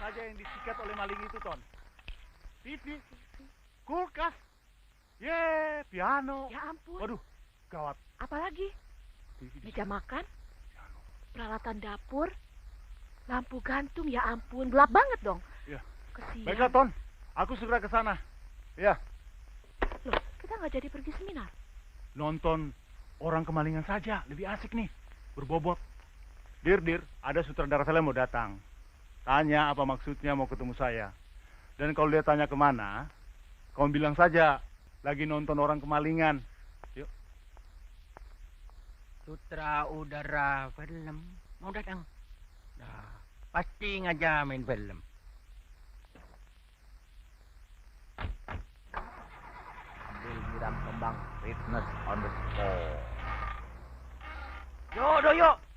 saja yang disikat oleh maling itu, Ton? TV, kulkas, piano. Ya ampun. Waduh, gawat. Apalagi? Meja makan, piano. peralatan dapur, lampu gantung. Ya ampun, gelap banget dong. Ya. Kesian. Baiklah, Ton. Aku segera ke sana. Ya. Loh, kita nggak jadi pergi seminar. Nonton orang kemalingan saja, lebih asik nih. Berbobot. Dir, ada sutradara film mau datang. Tanya apa maksudnya mau ketemu saya. Dan kalau dia tanya kemana, kamu bilang saja lagi nonton orang kemalingan. Yuk. Sutradara film mau datang. Nah, pasti ngajamin film. Ambil nyiram kembang fitness on the spot.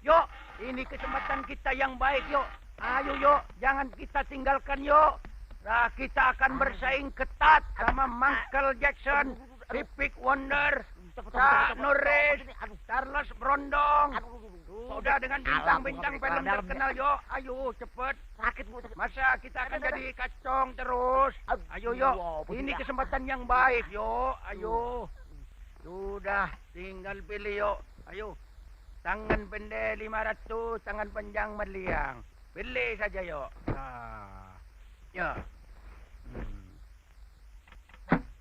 Yuk. Ini kesempatan kita yang baik, yuk. Ayo, yuk. Jangan kita tinggalkan, yuk. Nah, kita akan bersaing ketat sama Michael Jackson, Stevie Wonder, Chuck Norris, Charles Brondong. Sudah dengan bintang-bintang film terkenal, yuk. Ayo, cepet. Masa kita akan jadi kacong terus? Ayo, yuk. Ini kesempatan yang baik, yuk. Ayo. Sudah, tinggal pilih, yuk. Ayo. Tangan pendek 500, tangan panjang meliang. Pilih saja, yuk. Nah. Ya.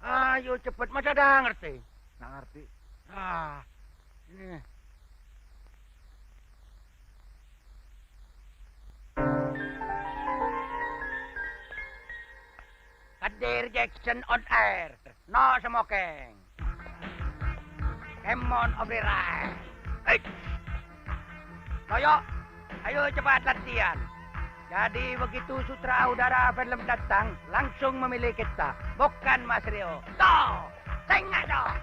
Ayo cepat, masa dah ngerti? Nggak ngerti. Ini. Kadir Jackson on air. No smoking. Come on, over right. Ayo cepat latihan. Jadi begitu sutradara film datang, langsung memilih kita. Bukan Mas Rio. Tuh, tengah dong.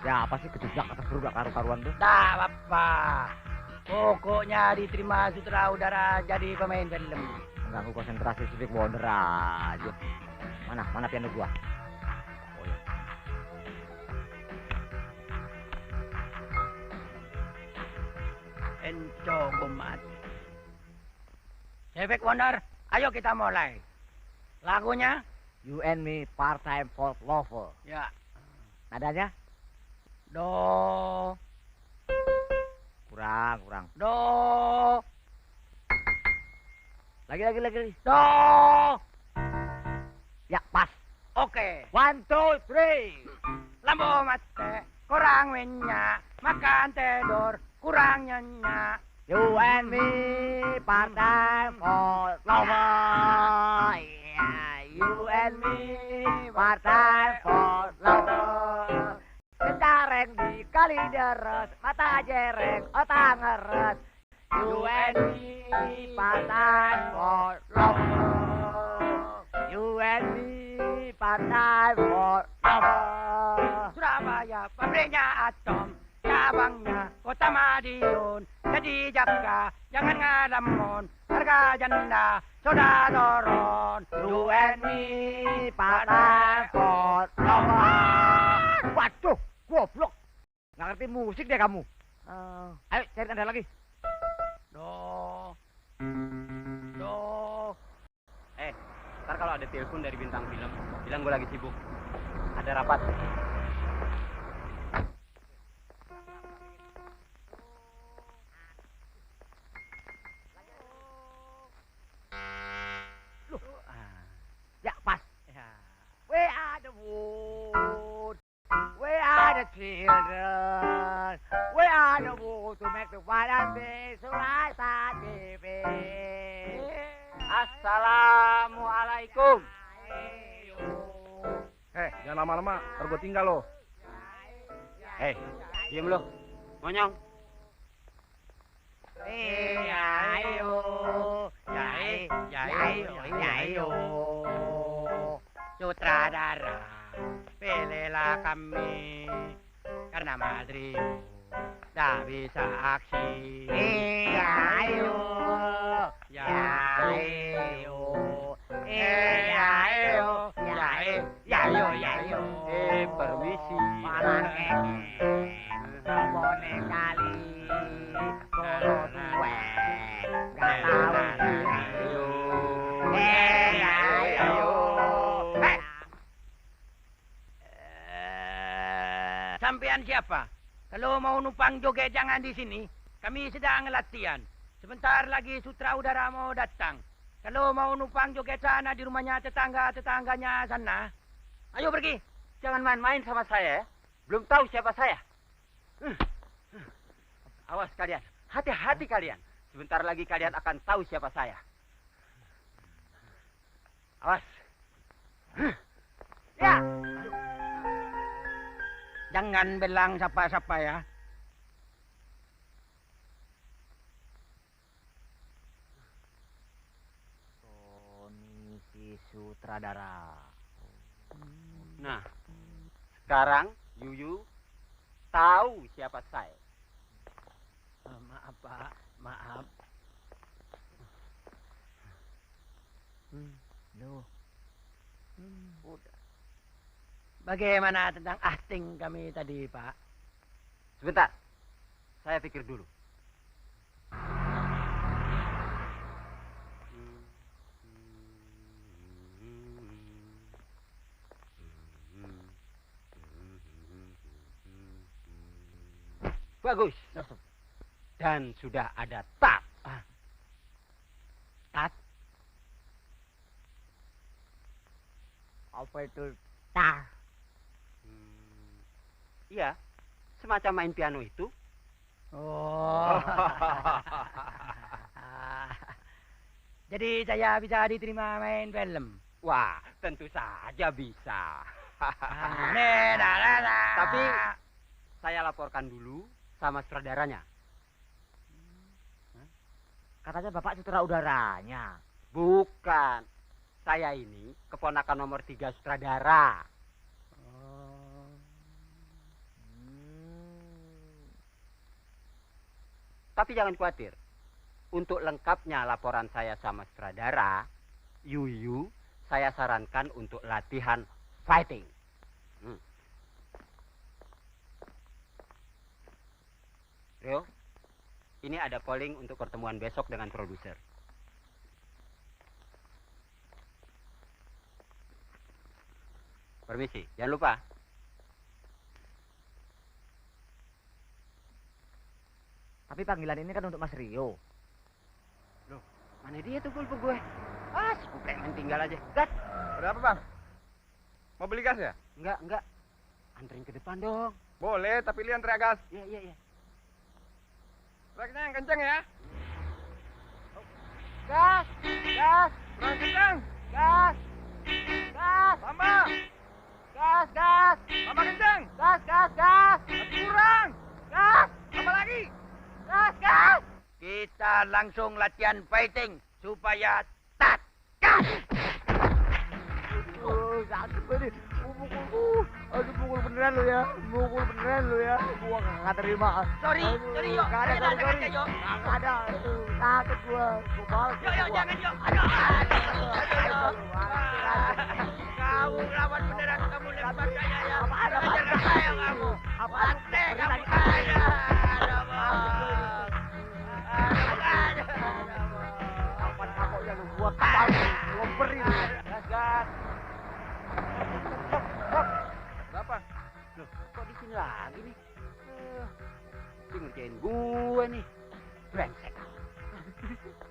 Ya apa sih kejebak atas berubah karu-karuan tuh? Tak apa. Pokoknya diterima sutradara jadi pemain film. Mengganggu konsentrasi Stevie Wonder aja. Mana piano gua? Enco Gumat. Stevie Wonder, ayo kita mulai. Lagunya? You and Me Part-Time for Lover. Ya. Nadanya? Do. Kurang. Do. Lagi. Do. Ya, pas. Oke. 1, 2, 3. Lampu mate, kurang minyak, makan tidur, kurang nyenyak. You and me part-time for lover. Yeah, you and me part-time for lover. Kendareng di kali deres, mata jereng, otak ngeres. You and me part-time for lover. You and me part-time for lover. Surabaya, pabriknya atom, cabangnya Kota Madiun. Jadi jaga, jangan ngalamun, harga janda sudah turun. You and me part-time for lover. Waduh, goblok. Nggak ngerti musik deh kamu. Ayo cari tanda lagi. Do. Ntar kalau ada telepon dari bintang film, bilang gue lagi sibuk. Ada rapat. Ya, pas. Where are the wood? Where are the children? Where are the wood to make the white and be so right and giving? Assalamualaikum. Jangan lama-lama, ntar gue tinggal loh. Diam lo. Monyong. Yayo. Sutradara, pilihlah kami karena Madrid tak bisa aksi. Yayo. Permisi. Boneka kali apa? Kalau mau numpang joget jangan di sini. Kami sedang latihan. Sebentar lagi sutra udara mau datang. Kalau mau numpang joget sana di rumahnya tetangganya sana. Ayo pergi. Jangan main-main sama saya ya. Belum tahu siapa saya. Awas kalian. Hati-hati kalian. Sebentar lagi kalian akan tahu siapa saya. Awas. Ya. Jangan bilang siapa-siapa ya. Tony si sutradara. Nah, sekarang Yuyu tahu siapa saya. Maaf Pak, maaf. Loh. Udah. Bagaimana tentang acting kami tadi Pak? Sebentar, saya pikir dulu. Bagus. Dan sudah ada tat. Tat? Apa itu tar? Iya, semacam main piano itu. Oh. Jadi saya bisa diterima main film. Wah, tentu saja bisa. Tapi saya laporkan dulu sama sutradaranya. Katanya Bapak sutraudaranya. Bukan. Saya ini keponakan nomor 3 sutradara. Tapi jangan khawatir. Untuk lengkapnya laporan saya sama sutradara, Yuyu, saya sarankan untuk latihan fighting. Rio, ini ada calling untuk pertemuan besok dengan produser. Permisi, jangan lupa. Tapi panggilan ini kan untuk Mas Rio. Loh, mana dia tuh pulpen gue? Ah, si preman tinggal aja. Gas. Berapa bang? Mau beli gas ya? Enggak. Anterin ke depan dong. Boleh, tapi lihat teriak gas. Iya. Teriaknya yang kenceng ya. Gas! Gas! Kurang kenceng. Gas! Gas! Tambah. Gas! Gas! Tambah kenceng. Gas! Gas! Gas! Masih kurang. Gas! Tambah lagi. Gas! Gas! Kita langsung latihan fighting supaya tat. Gas! Sakit banget. Aduh, pukul beneran lo ya. Pukul beneran lo ya. Gua nggak terima. Sorry yo. Nggak ada, Saya sorry. aja, yo. Nggak ada. Sakit gua. Gua balas. Yo, jangan yo. Aduh. Kamu lawan beneran kamu lempar saya ya. Ajar saya kamu. Apaan? Kamu ada. Apaan kamu yang gua kepal. Gua beri. Gas. Berapa? Loh, kok di sini lagi nih? Dia ngerjain gue nih. Brengsek.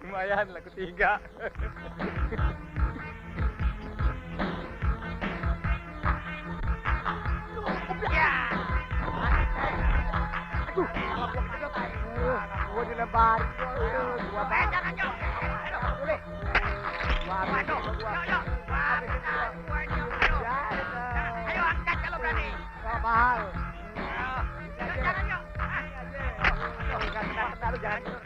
Lumayan, laku 3. Gua dilemparin. Gua Jangan yo. boleh. Waduh. Yo. Ayo angkat kalau berani. Gak mahal. Jangan yo. Jangan.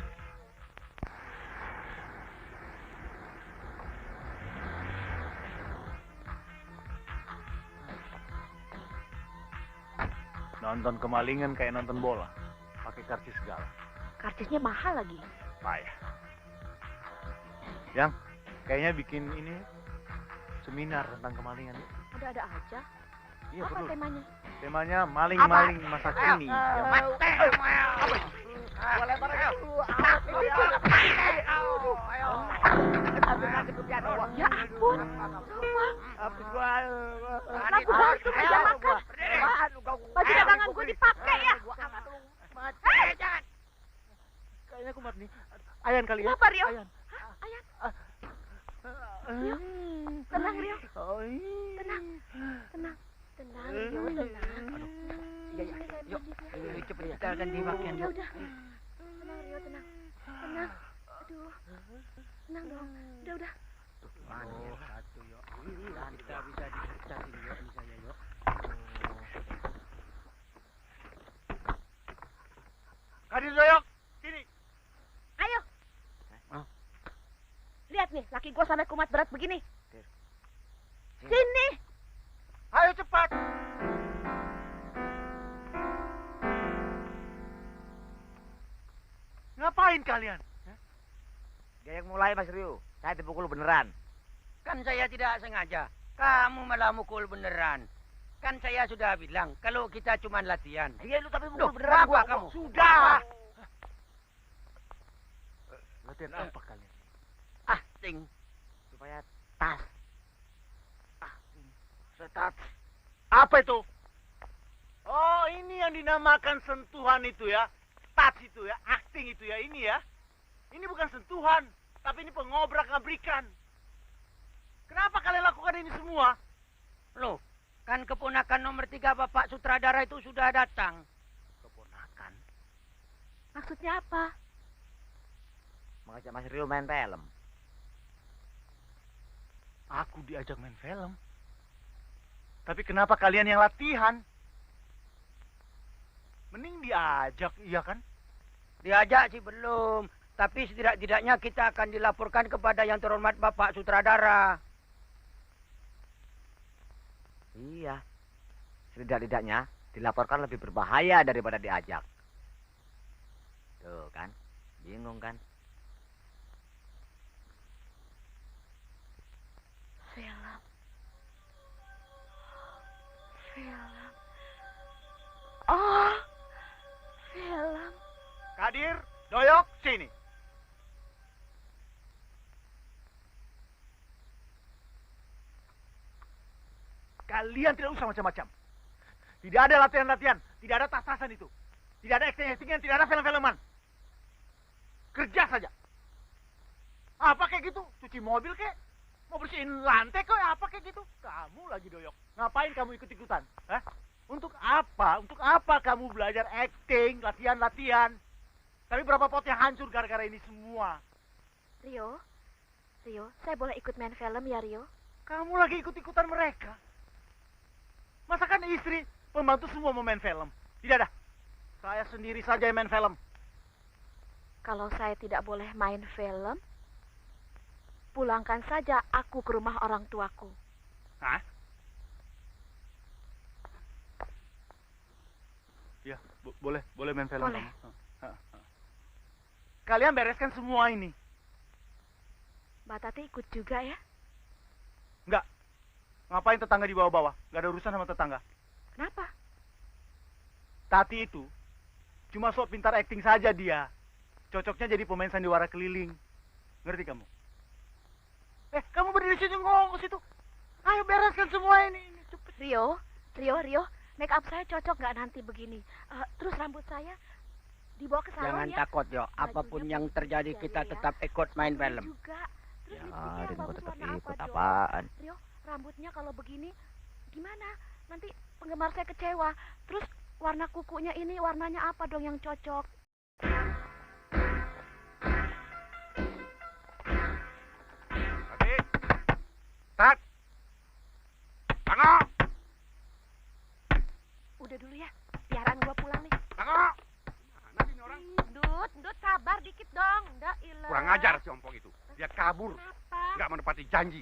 Nonton kemalingan kayak nonton bola. Pakai karcis segala. Karcisnya mahal lagi. Payah. Yang kayaknya bikin ini seminar tentang kemalingan. Ada aja. Iya, Apa perlu. temanya? Temanya maling-maling masa kini. Yang Mati kamu. Gua lempar aja dulu. Ayo. Ya ampun. Semua. Habis gua. Lagu gantung aja makan. Baju dagangan gue dipakai. kuat nih. Ayan kali ya. Kenapa, Rio? Ayan. Hah, Ayan? Rio, tenang, Rio. Tenang. Tenang. Tenang, Rio, tenang. Iya, iya. Ini saya Yuk, mandi. ayo cepet kita akan dimakan. Ya udah. Tenang, Rio, tenang. Tenang. Aduh. Tenang dong. Udah. Satu yuk. Kita bisa dipecahin yuk, ini saya yuk. Kadir Doyok, sini. Ayo. Lihat nih, laki gua sampai kumat berat begini. Sini. Ayo cepat. Ngapain kalian? Dia yang mulai Mas Rio. Saya dipukul beneran. Kan saya tidak sengaja. Kamu malah mukul beneran. Kan saya sudah bilang kalau kita cuma latihan. Iya lu tapi Duh, mukul beneran apa gua. kamu? Sudah. Latihan apa kalian? Ah, ting. Supaya tas. Setat. Apa itu? Oh, ini yang dinamakan sentuhan itu ya. Touch itu ya, acting itu ya, ini ya. Ini bukan sentuhan, tapi ini pengobrak-abrikan. Kenapa kalian lakukan ini semua? Loh, kan keponakan nomor 3 Bapak Sutradara itu sudah datang. Keponakan. Maksudnya apa? Mengajak Mas Rio main film. Aku diajak main film. Tapi kenapa kalian yang latihan? Mending diajak, iya kan? Diajak sih belum. Tapi setidak-tidaknya kita akan dilaporkan kepada yang terhormat Bapak Sutradara. Iya. Setidak-tidaknya dilaporkan lebih berbahaya daripada diajak. Tuh kan. Bingung kan? Film. Oh, film. Kadir, Doyok, sini. Kalian tidak usah macam-macam. Tidak ada latihan-latihan, tidak ada tas-tasan itu. Tidak ada acting-actingan, tidak ada film-filman. Kerja saja. Apa kayak gitu? Cuci mobil kek? Mau bersihin lantai kok? Apa kayak gitu? Kamu lagi Doyok. Ngapain kamu ikut-ikutan? Hah? Untuk apa? Untuk apa kamu belajar acting, latihan-latihan? Tapi berapa pot yang hancur gara-gara ini semua? Rio, saya boleh ikut main film ya, Rio? Kamu lagi ikut-ikutan mereka. Masakan istri, pembantu semua mau main film. Tidak ada. Saya sendiri saja yang main film. Kalau saya tidak boleh main film, pulangkan saja aku ke rumah orang tuaku. Hah? Ya, boleh main film. Boleh. Kamu. Kalian bereskan semua ini. Mbak Tati ikut juga ya? Enggak. Ngapain tetangga di bawah-bawah? Gak ada urusan sama tetangga. Kenapa? Tati itu cuma sok pintar acting saja dia. Cocoknya jadi pemain sandiwara keliling. Ngerti kamu? Kamu berdiri situ ngomong ke situ. Ayo bereskan semua ini. Cepet. Rio, make up saya cocok nggak nanti begini? Terus rambut saya dibawa ke salon Jangan ya? takut yo, apapun Bajunya yang bagus terjadi ya, kita Rio, ya? tetap ikut main Sepatunya film. juga. Terus Ya, lipstiknya Rin, gua bagus tetap warna ikut apa, Jo? apaan? Rio, rambutnya kalau begini gimana? Nanti penggemar saya kecewa. Terus warna kukunya ini warnanya apa dong yang cocok? Tati. Tat. Tengok. Udah dulu ya, biaran gua pulang nih. Tengok. Mana sih ini orang? Ndut, sabar dikit dong. Nggak, ilah. Kurang ajar si ompong itu. Dia kabur, Kenapa? nggak menepati janji.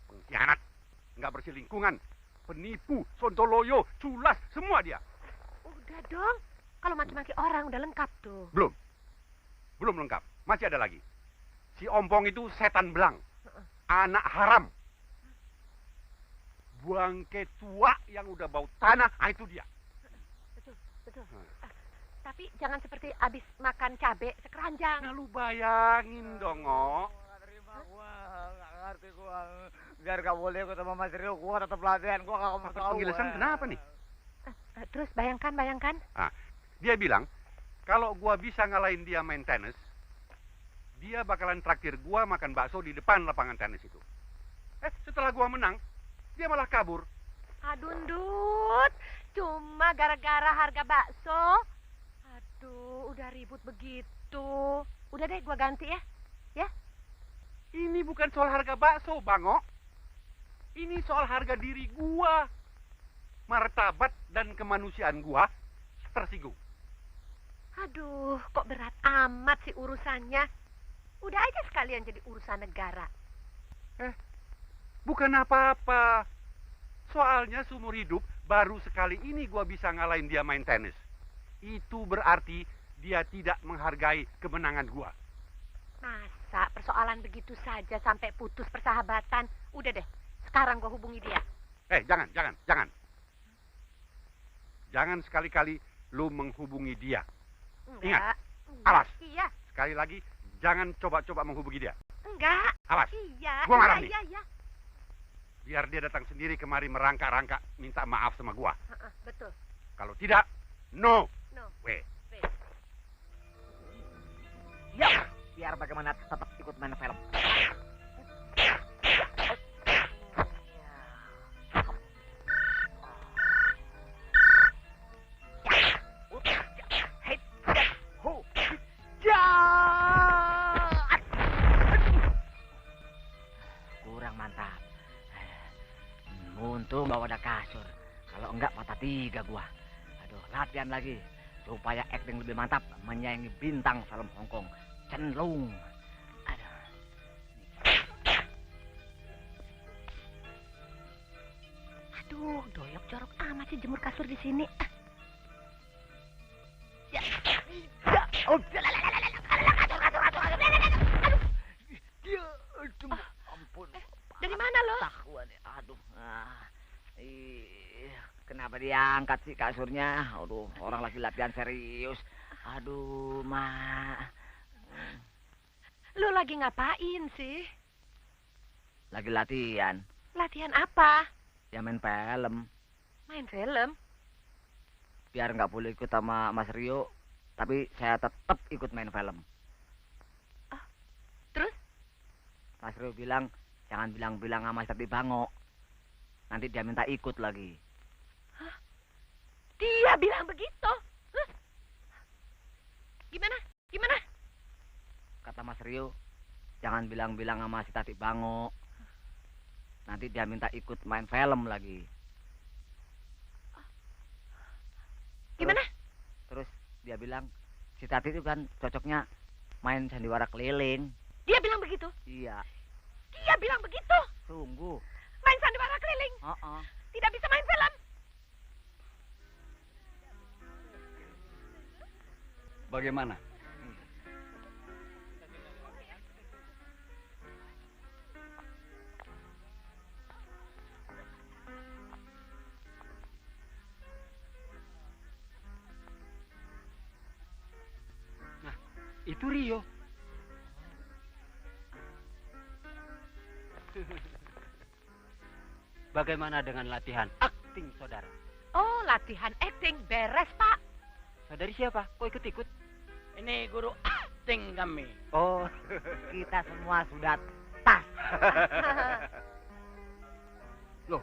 Pengkhianat, nggak bersih lingkungan. Penipu, sontoloyo, culas, semua dia. Udah dong. Kalau maki-maki orang udah lengkap tuh. Belum lengkap, masih ada lagi. Si ompong itu setan belang. Anak haram. Bangke tua yang udah bau tanah, itu dia. Betul. Tapi jangan seperti abis makan cabe sekeranjang. Nah lu bayangin dong, Ngok. Nggak ngerti gua. Biar gak boleh ikut sama Mas Rio, gua tetap latihan, gua gak mau Habis tahu. penjelasan kenapa nih? Terus bayangkan. Dia bilang, kalau gua bisa ngalahin dia main tenis, dia bakalan traktir gua makan bakso di depan lapangan tenis itu. Setelah gua menang, dia malah kabur. Aduh, Ndut. Cuma gara-gara harga bakso. Aduh, udah ribut begitu. Udah deh, gua ganti ya. Ya? Ini bukan soal harga bakso, Bango. Ini soal harga diri gua. Martabat dan kemanusiaan gua tersinggung. Aduh, kok berat amat sih urusannya. Udah aja sekalian jadi urusan negara. Bukan apa-apa. Soalnya seumur hidup baru sekali ini gua bisa ngalahin dia main tenis. Itu berarti dia tidak menghargai kemenangan gua. Masa persoalan begitu saja sampai putus persahabatan? Udah deh, sekarang gua hubungi dia. Jangan. Jangan sekali-kali lu menghubungi dia. Ingat, awas. Iya. Sekali lagi, jangan coba-coba menghubungi dia. Enggak. Awas. Iya. Gua marah nih. Iya. Biar dia datang sendiri kemari merangkak-rangkak minta maaf sama gua. Betul. Kalau tidak, no. No. Weh. Ya, biar bagaimana tetap ikut main film. Kurang mantap. Untung bawa ada kasur. Kalau enggak patah 3 gua. Aduh, latihan lagi supaya acting lebih mantap menyaingi bintang film Hongkong, Chen Long. Aduh. Aduh, doyok jorok amat sih jemur kasur di sini. Ya. Oh, ampun. Dari mana lo? Aduh. Kenapa diangkat sih kasurnya? Aduh, orang lagi latihan serius. Aduh, Ma. Lo lagi ngapain sih? Lagi latihan. Latihan apa? Ya main film. Main film? Biar nggak boleh ikut sama Mas Rio, tapi saya tetap ikut main film. Terus? Mas Rio bilang, jangan bilang-bilang sama Tati Bango. Nanti dia minta ikut lagi. Dia bilang begitu? Huh? Gimana? Kata Mas Rio, jangan bilang-bilang sama si Tati Bango. Nanti dia minta ikut main film lagi. Gimana? Terus dia bilang, si Tati itu kan cocoknya main sandiwara keliling. Dia bilang begitu? Iya, Dia bilang begitu? sungguh. Main sandiwara keliling? Tidak bisa main film? Bagaimana? Nah, itu Rio. Bagaimana dengan latihan akting, saudara? Oh, latihan acting beres, Pak. Saudari siapa? Kok ikut-ikut? Ini guru acting kami. Oh, kita semua sudah tas. Loh,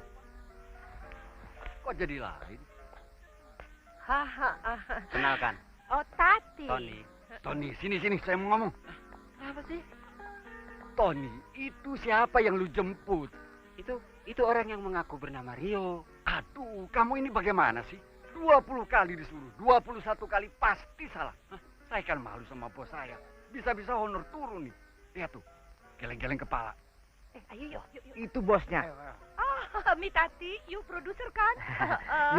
kok jadi lain? Kenalkan, Oh, Tati. Tony. Tony, sini, saya mau ngomong. Apa sih? Tony, itu siapa yang lu jemput? Itu orang yang mengaku bernama Rio. Aduh, kamu ini bagaimana sih? 20 kali disuruh, 21 kali pasti salah. Hah? Saya kan malu sama bos saya. Bisa-bisa honor turun nih. Lihat tuh, geleng-geleng kepala. Ayo, yuk. Itu bosnya. Oh, Mi Tati, you producer kan?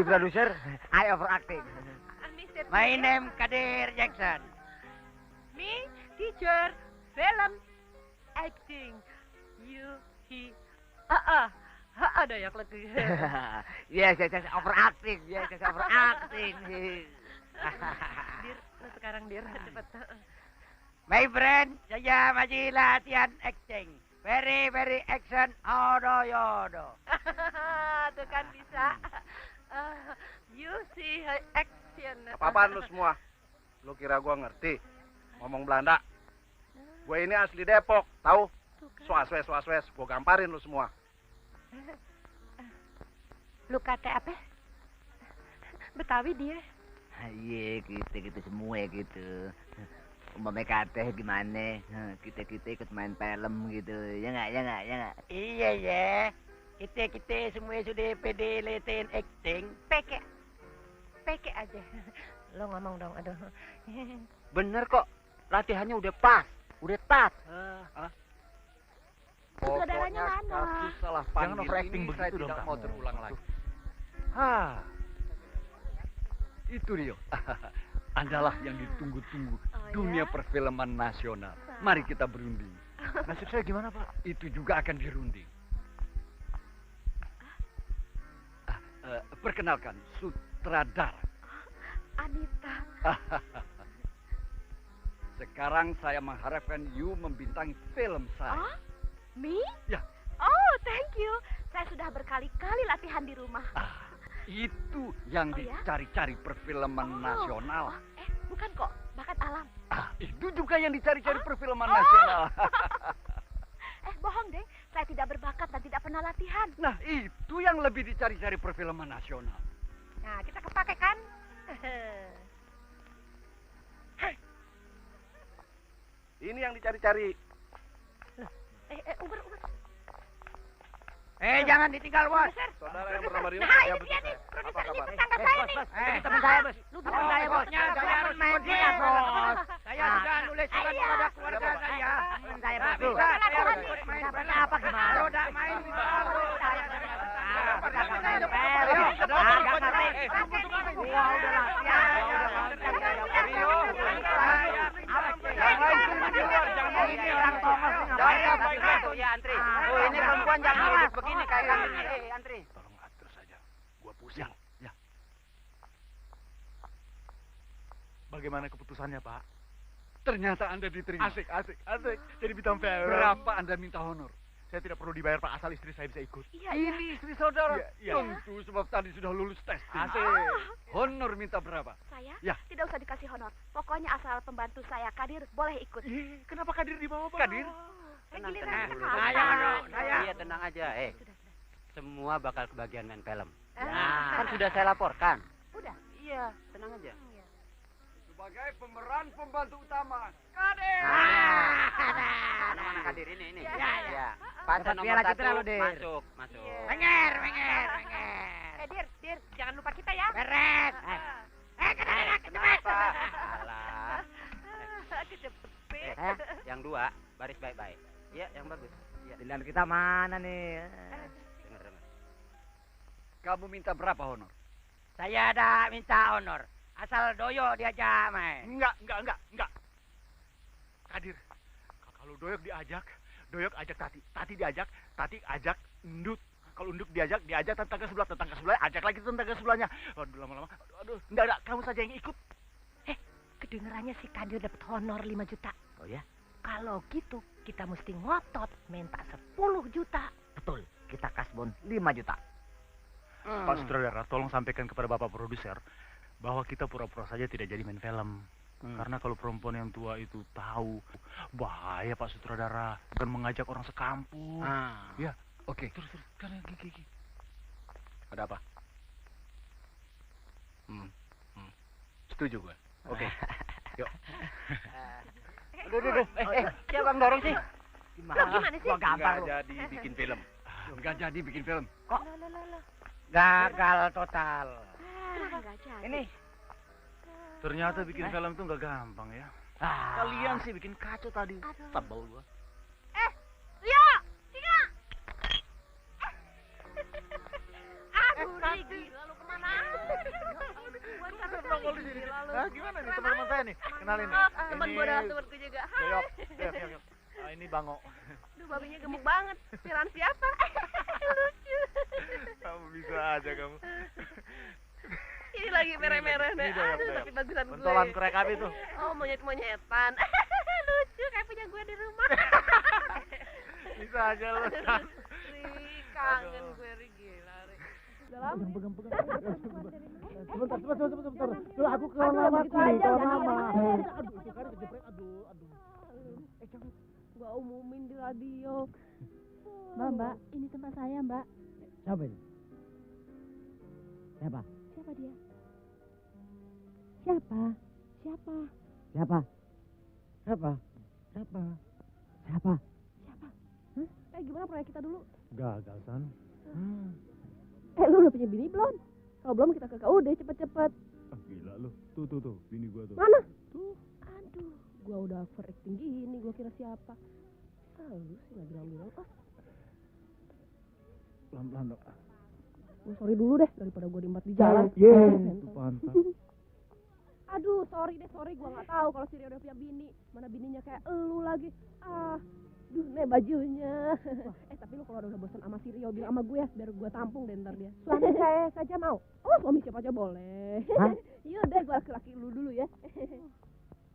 You producer, I overacting. Mr. My name Kadir Jackson. Me, teacher, film, acting. You, he, dayak lagi. Yes, overacting. Overacting. Dir, lo sekarang Dir, cepet. My friend, saya masih latihan acting. Very action, yodo. Tuh kan bisa. You see action. Apa-apaan lu semua? Lu kira gua ngerti ngomong Belanda? Gue ini asli Depok, tahu? Tuh kan. Swaswes, gue gamparin lu semua. Lu kata apa? Betawi dia. Iya, kita semua gitu. Umpamanya kata gimana? Kita ikut main film gitu. Ya nggak? Iya ya. Kita semua sudah pede letain acting. Peke aja. Lo ngomong dong, aduh. Bener kok. Latihannya udah pas. Udah tat. Sutradaranya Pokoknya mana? kasus salah Jangan panggil overacting ini begitu saya dong, tidak kamu. mau terulang lagi. Itu dia. Adalah yang ditunggu-tunggu Oh, dunia ya? perfilman nasional. Mari kita berunding. Nasib saya gimana, Pak? Itu juga akan dirunding. Perkenalkan, sutradara. Anita. Sekarang saya mengharapkan you membintangi film saya. Oh, me? Ya. Oh, thank you. Saya sudah berkali-kali latihan di rumah. Itu yang Oh, ya? dicari-cari perfilman nasional. Bukan kok, bakat alam. Itu juga yang dicari-cari perfilman nasional. Bohong, Deng. Saya tidak berbakat dan tidak pernah latihan. Nah, itu yang lebih dicari-cari perfilman nasional. Nah, kita kepake kan? Ini yang dicari-cari. Uber. Jangan ditinggal, bos. Saudara yang bernama Rio. Nah, ya, ini dia betul, nih. saya. Produser Apa ini kabar? tetangga saya nih. Ini teman saya, Bos. Lu teman saya, Bos. Bosnya saya harus main ikut, dia, Bos. Saya sudah nulis surat Iya. kepada keluarga Iya, Bos. saya. Teman saya, Nggak Bos. bisa, saya Laporan harus nih. main Dapat film. apa gimana? Kalau udah main film, saya Ya, antri. Oh, ini perempuan jangan duduk begini kayak kami. Antri. Tolong atur saja. Gua pusing. Ya. Bagaimana keputusannya, Pak? Ternyata Anda diterima. Asik. Jadi bintang film. Berapa Anda minta honor? Saya tidak perlu dibayar, Pak, asal istri saya bisa ikut. Iya. Ini istri saudara. Iya. Tentu sebab tadi sudah lulus testing. Asik. Honor minta berapa? Saya Ya. tidak usah dikasih honor. Pokoknya asal pembantu saya Kadir boleh ikut. Ih, kenapa Kadir di bawah, Pak? Kadir? Tenang giliran dulu. sekarang. Saya, saya. Iya, tenang aja. Sudah. Semua bakal kebagian main film. Ah. Kan sudah saya laporkan. Udah. Iya, tenang aja. Sebagai pemeran pembantu utama. Mana Kadir ini? Ya. Pasan Dapat nomor piala 1 citra lo, Dir. masuk. Wenger. Dir, jangan lupa kita ya. Beres. Kenapa? Alah. Kecepet. Yang dua, baris baik-baik. Iya, yang bagus. Iya. Pilihan kita mana nih? Dengar. Kamu minta berapa honor? Saya ada minta honor. Asal doyo diajak main. Enggak. Kadir, kalau Doyok ajak Tati diajak, Tati ajak Ndut. Kalau Ndut diajak tetangga sebelah, ajak lagi tetangga sebelahnya. Aduh, lama-lama, enggak, kamu saja yang ikut. Kedengerannya si Kadir dapat honor 5 juta. Oh ya? Kalau gitu, kita mesti ngotot minta 10 juta. Betul. Kita kasbon 5 juta. Pak Sutradara, tolong sampaikan kepada Bapak produser bahwa kita pura-pura saja tidak jadi main film. Karena kalau perempuan yang tua itu tahu, bahaya Pak Sutradara. Bukan mengajak orang sekampung. Ya, Oke. terus. Kan gigi. Ada apa? Setuju gue. Oke. Yuk. Aduh. Siapa yang dorong sih? Gimana sih? Gua gampang lu. Jadi bikin film. Enggak jadi bikin film. Gagal total. Enggak jadi. Ini. Ternyata bikin film tuh nggak gampang ya. Kalian sih bikin kacau tadi. Sebel gua. Rio, Tika. Aduh, gila lu kemana? Nongol di sini. Nah, gimana nih teman-teman saya nih? Kenalin nih. Teman Ini gua dah temanku juga. Doyok. Ini Bango. Duh, babinya gemuk banget. Piran siapa? Lucu. Kamu bisa aja kamu. Ini lagi merah-merah deh. Ini Doyok, Aduh, Doyok. tapi bagusan gue. Pentolan korek api tuh. Oh, monyet-monyetan. Lucu kayak punya gue di rumah. Bisa aja lu. Kangen gue, Ri, gila, Ri. Udah lama. Sebentar. Tuh aku ke mama nih, ke mama. Aduh, itu kan kejepret. Aduh. Jangan. gua umumin di radio. Mbak, ini tempat saya, Mbak. Siapa ini? Siapa? Siapa dia? Siapa? Siapa? Siapa? Siapa? Siapa? Siapa? Siapa? Gimana proyek kita dulu? Gagal, San. Lu udah punya bini belum? Kalau belum kita ke KUD cepet-cepet. Ah, gila lu. Tuh, bini gua tuh. Mana? Tuh. Aduh, gua udah overacting gini, gua kira siapa? Lu sih nggak bilang-bilang. Pelan-pelan dong. Gua sorry dulu deh daripada gua diembat di jalan. Itu pantat. Aduh, sorry gua nggak tahu kalau si Rio udah punya bini. Mana bininya kayak elu lagi. Duh, nih bajunya. Tapi lu kalau udah bosan sama si Rio bilang sama gue ya, biar gue tampung deh ntar dia. Suami saya saja mau. Oh, suami siapa aja boleh. Yaudah, gue laki-laki lu dulu ya.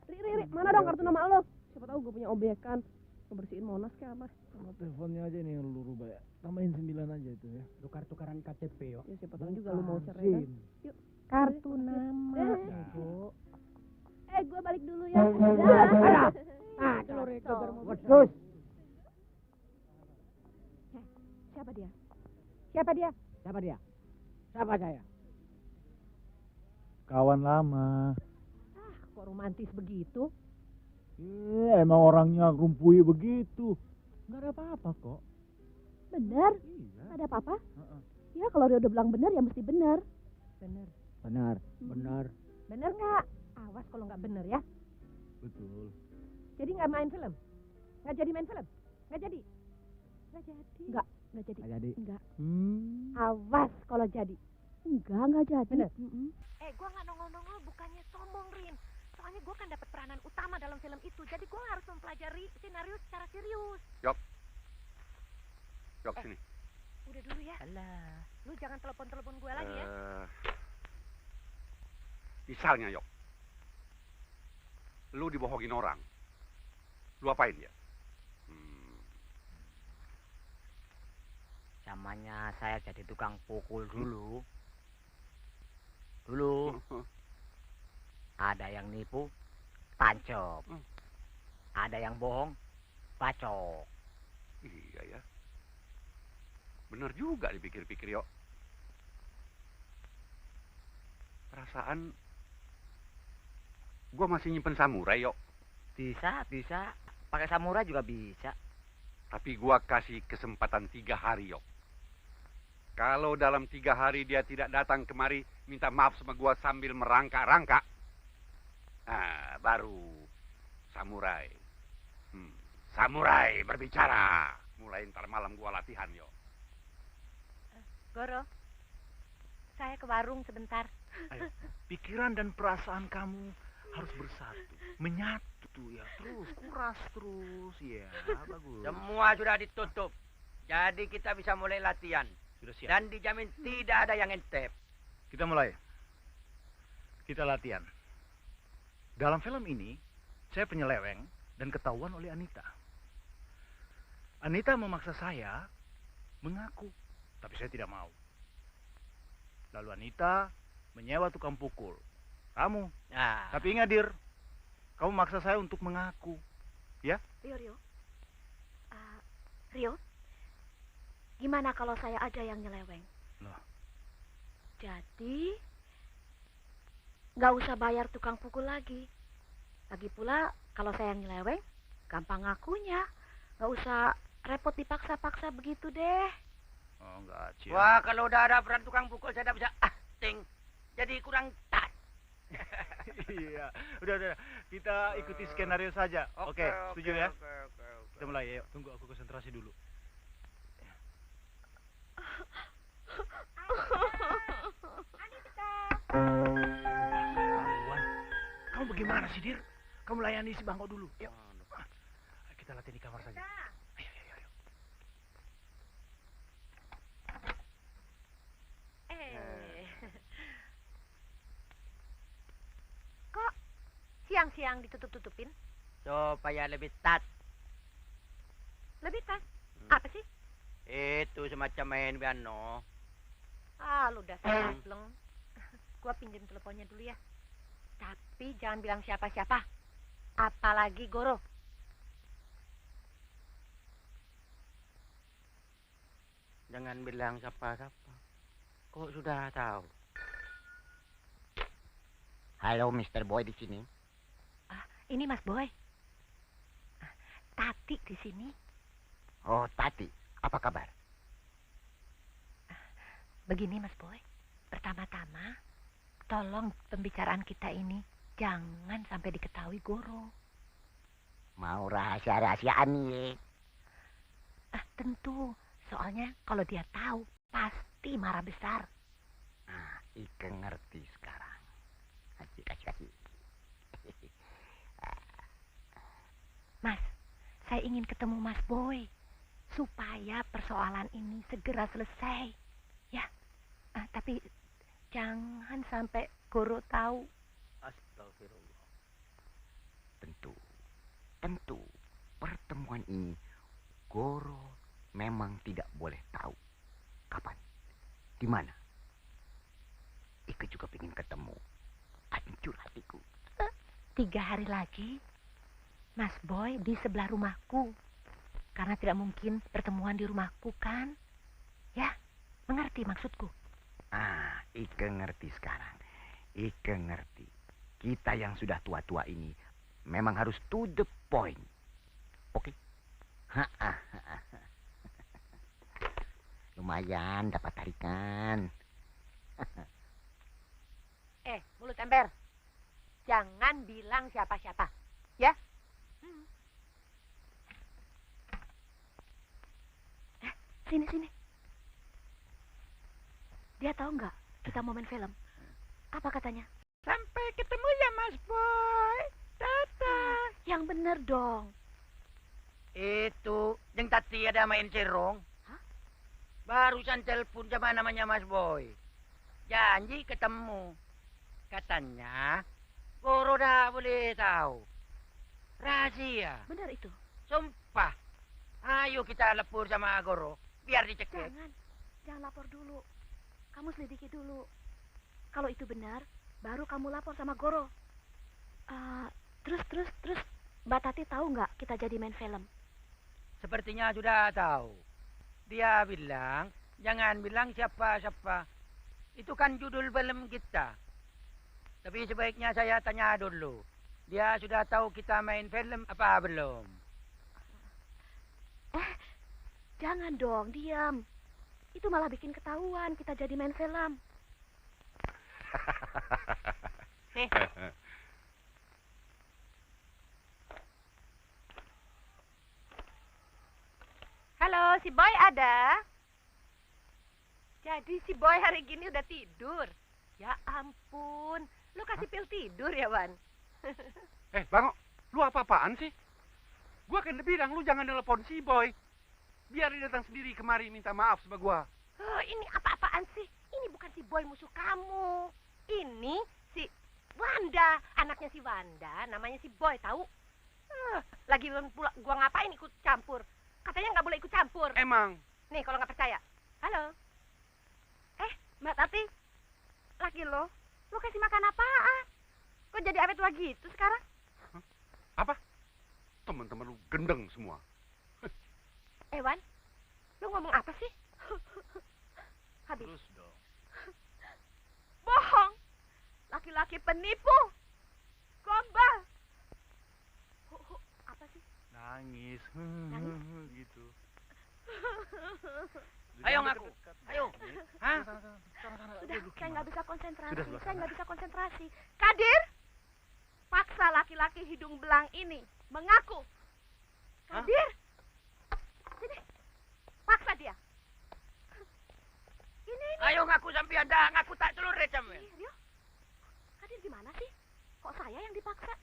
Ri, mana dong kartu nama lo? Siapa tahu gue punya obekan. Ngebersihin Monas kayak apa? Sama teleponnya aja nih yang lu rubah ya. Tambahin 9 aja itu ya. Tukar-tukaran KTP yo. Ya siapa tahu juga lu mau cerai kan. Yuk, kartu nama. Bu. Gue balik dulu ya. Terus. Siapa dia? Siapa dia? Siapa dia? Siapa saya? Kawan lama. Kok romantis begitu? Emang orangnya rumpui begitu. Nggak ada apa-apa kok. Bener? Iya. Ada apa-apa? Ya kalau dia udah bilang bener ya mesti bener. Benar. Bener nggak? Awas kalau nggak bener ya. Betul. Jadi nggak main film? Nggak jadi main film? Nggak jadi? Nggak jadi. Nggak jadi. Enggak. Awas kalau jadi. Nggak jadi. Bener? Gua nggak nongol-nongol bukannya sombong, Rin. Soalnya gua kan dapat peranan utama dalam film itu. Jadi gua harus mempelajari skenario secara serius. Yok, sini. Udah dulu ya. Alah. Lu jangan telepon-telepon gue lagi ya. Misalnya, Yok. Lu dibohongin orang. Lu apain ya? Namanya saya jadi tukang pukul dulu. Ada yang nipu, tancap. Ada yang bohong, bacok. Iya ya. Bener juga dipikir-pikir, Yok. Perasaan gua masih nyimpen samurai, Yok. Bisa. Pakai samurai juga bisa. Tapi gua kasih kesempatan 3 hari, Yok. Kalau dalam 3 hari dia tidak datang kemari minta maaf sama gua sambil merangkak-rangkak, baru samurai. Samurai berbicara. Mulai ntar malam gua latihan, Yok. Goro, saya ke warung sebentar. Ayo, pikiran dan perasaan kamu harus bersatu, menyatu ya, terus kuras terus ya, bagus. Semua sudah ditutup. Jadi kita bisa mulai latihan. Sudah siap. Dan dijamin tidak ada yang ngintip. Kita mulai. Kita latihan. Dalam film ini, saya penyeleweng dan ketahuan oleh Anita. Anita memaksa saya mengaku, tapi saya tidak mau. Lalu Anita menyewa tukang pukul. Kamu. Tapi ingat, Dir, kamu maksa saya untuk mengaku. Ya? Rio, gimana kalau saya aja yang nyeleweng? Loh. Jadi, nggak usah bayar tukang pukul lagi. Lagi pula, kalau saya yang nyeleweng, gampang ngakunya. Nggak usah repot dipaksa-paksa begitu deh. Oh, enggak, Cia. Wah, kalau udah ada peran tukang pukul saya tidak bisa acting. Jadi kurang tas. Iya, udah. Kita ikuti skenario saja. Oke, setuju ya? Kita mulai ya. Tunggu aku konsentrasi dulu. Kamu bagaimana sih, Dir? Kamu layani si Bangko dulu. Yuk. Kita latihan di kamar saja. Ayo. Kok siang-siang ditutup-tutupin? Supaya lebih tat. Lebih tas. Apa sih? Itu semacam main piano. Lu udah sableng. Gua pinjam teleponnya dulu ya. Tapi jangan bilang siapa-siapa. Apalagi Goro. Jangan bilang siapa-siapa. Kok sudah tahu? Halo, Mr. Boy di sini. Ini Mas Boy. Tati di sini. Oh, Tati. Apa kabar? Begini Mas Boy. Pertama-tama, tolong pembicaraan kita ini jangan sampai diketahui Goro. Mau rahasia-rahasiaan nih. Tentu. Soalnya kalau dia tahu, pasti marah besar. Ike ngerti sekarang. Asik. Mas, saya ingin ketemu Mas Boy. Supaya persoalan ini segera selesai. Ya, tapi jangan sampai Goro tahu. Astagfirullah. Tentu. Pertemuan ini Goro memang tidak boleh tahu. Kapan? Di mana? Ike juga ingin ketemu. Hancur hatiku. 3 hari lagi, Mas Boy di sebelah rumahku. Karena tidak mungkin pertemuan di rumahku kan? Ya, mengerti maksudku? Ike ngerti sekarang. Ike ngerti. Kita yang sudah tua-tua ini memang harus to the point. Oke? Lumayan dapat tarikan. Mulut ember. Jangan bilang siapa-siapa. Ya? Sini. Dia tahu nggak kita mau main film? Apa katanya? Sampai ketemu ya Mas Boy. Dadah. Yang bener dong. Itu yang tadi ada main serong. Hah? Barusan telepon sama namanya Mas Boy. Janji ketemu. Katanya Goro dah boleh tahu. Rahasia. Benar itu. Sumpah. Ayo kita lapor sama Goro. Biar dicekik. Jangan lapor dulu. Kamu selidiki dulu. Kalau itu benar, baru kamu lapor sama Goro. Terus, Mbak Tati tahu nggak kita jadi main film? Sepertinya sudah tahu. Dia bilang, jangan bilang siapa-siapa. Itu kan judul film kita. Tapi sebaiknya saya tanya dulu. Dia sudah tahu kita main film apa belum? Jangan dong, diam. Itu malah bikin ketahuan kita jadi main film. Halo, si Boy ada? Jadi si Boy hari gini udah tidur? Ya ampun, lu kasih pil tidur ya, Wan? Bango, lu apa-apaan sih? Gua kan udah bilang lu jangan telepon si Boy. Biar dia datang sendiri kemari minta maaf sama gua. Ini apa-apaan sih? Ini bukan si Boy musuh kamu. Ini si Wanda, anaknya si Wanda, namanya si Boy, tahu? Lagi pula gua ngapain ikut campur? Katanya nggak boleh ikut campur. Emang? Nih, kalau nggak percaya. Halo. Mbak Tati. Laki lo kasih makan apaan? Kok jadi awet tua gitu sekarang? Apa? Teman-teman lu gendeng semua. Wan, lu ngomong apa sih? Habis. Terus dong. Bohong. Laki-laki penipu. Gombal. Apa sih? Nangis. Gitu. Ayo ngaku. Ayo. Hah? Sudah, saya nggak bisa konsentrasi. Sudah, Saya nggak bisa konsentrasi. Kadir, paksa laki-laki hidung belang ini mengaku. Kadir, sini, paksa dia. Ini. Ayo ngaku sampai ada, ngaku tak telur recam. Rio, Kadir gimana sih? Kok saya yang dipaksa?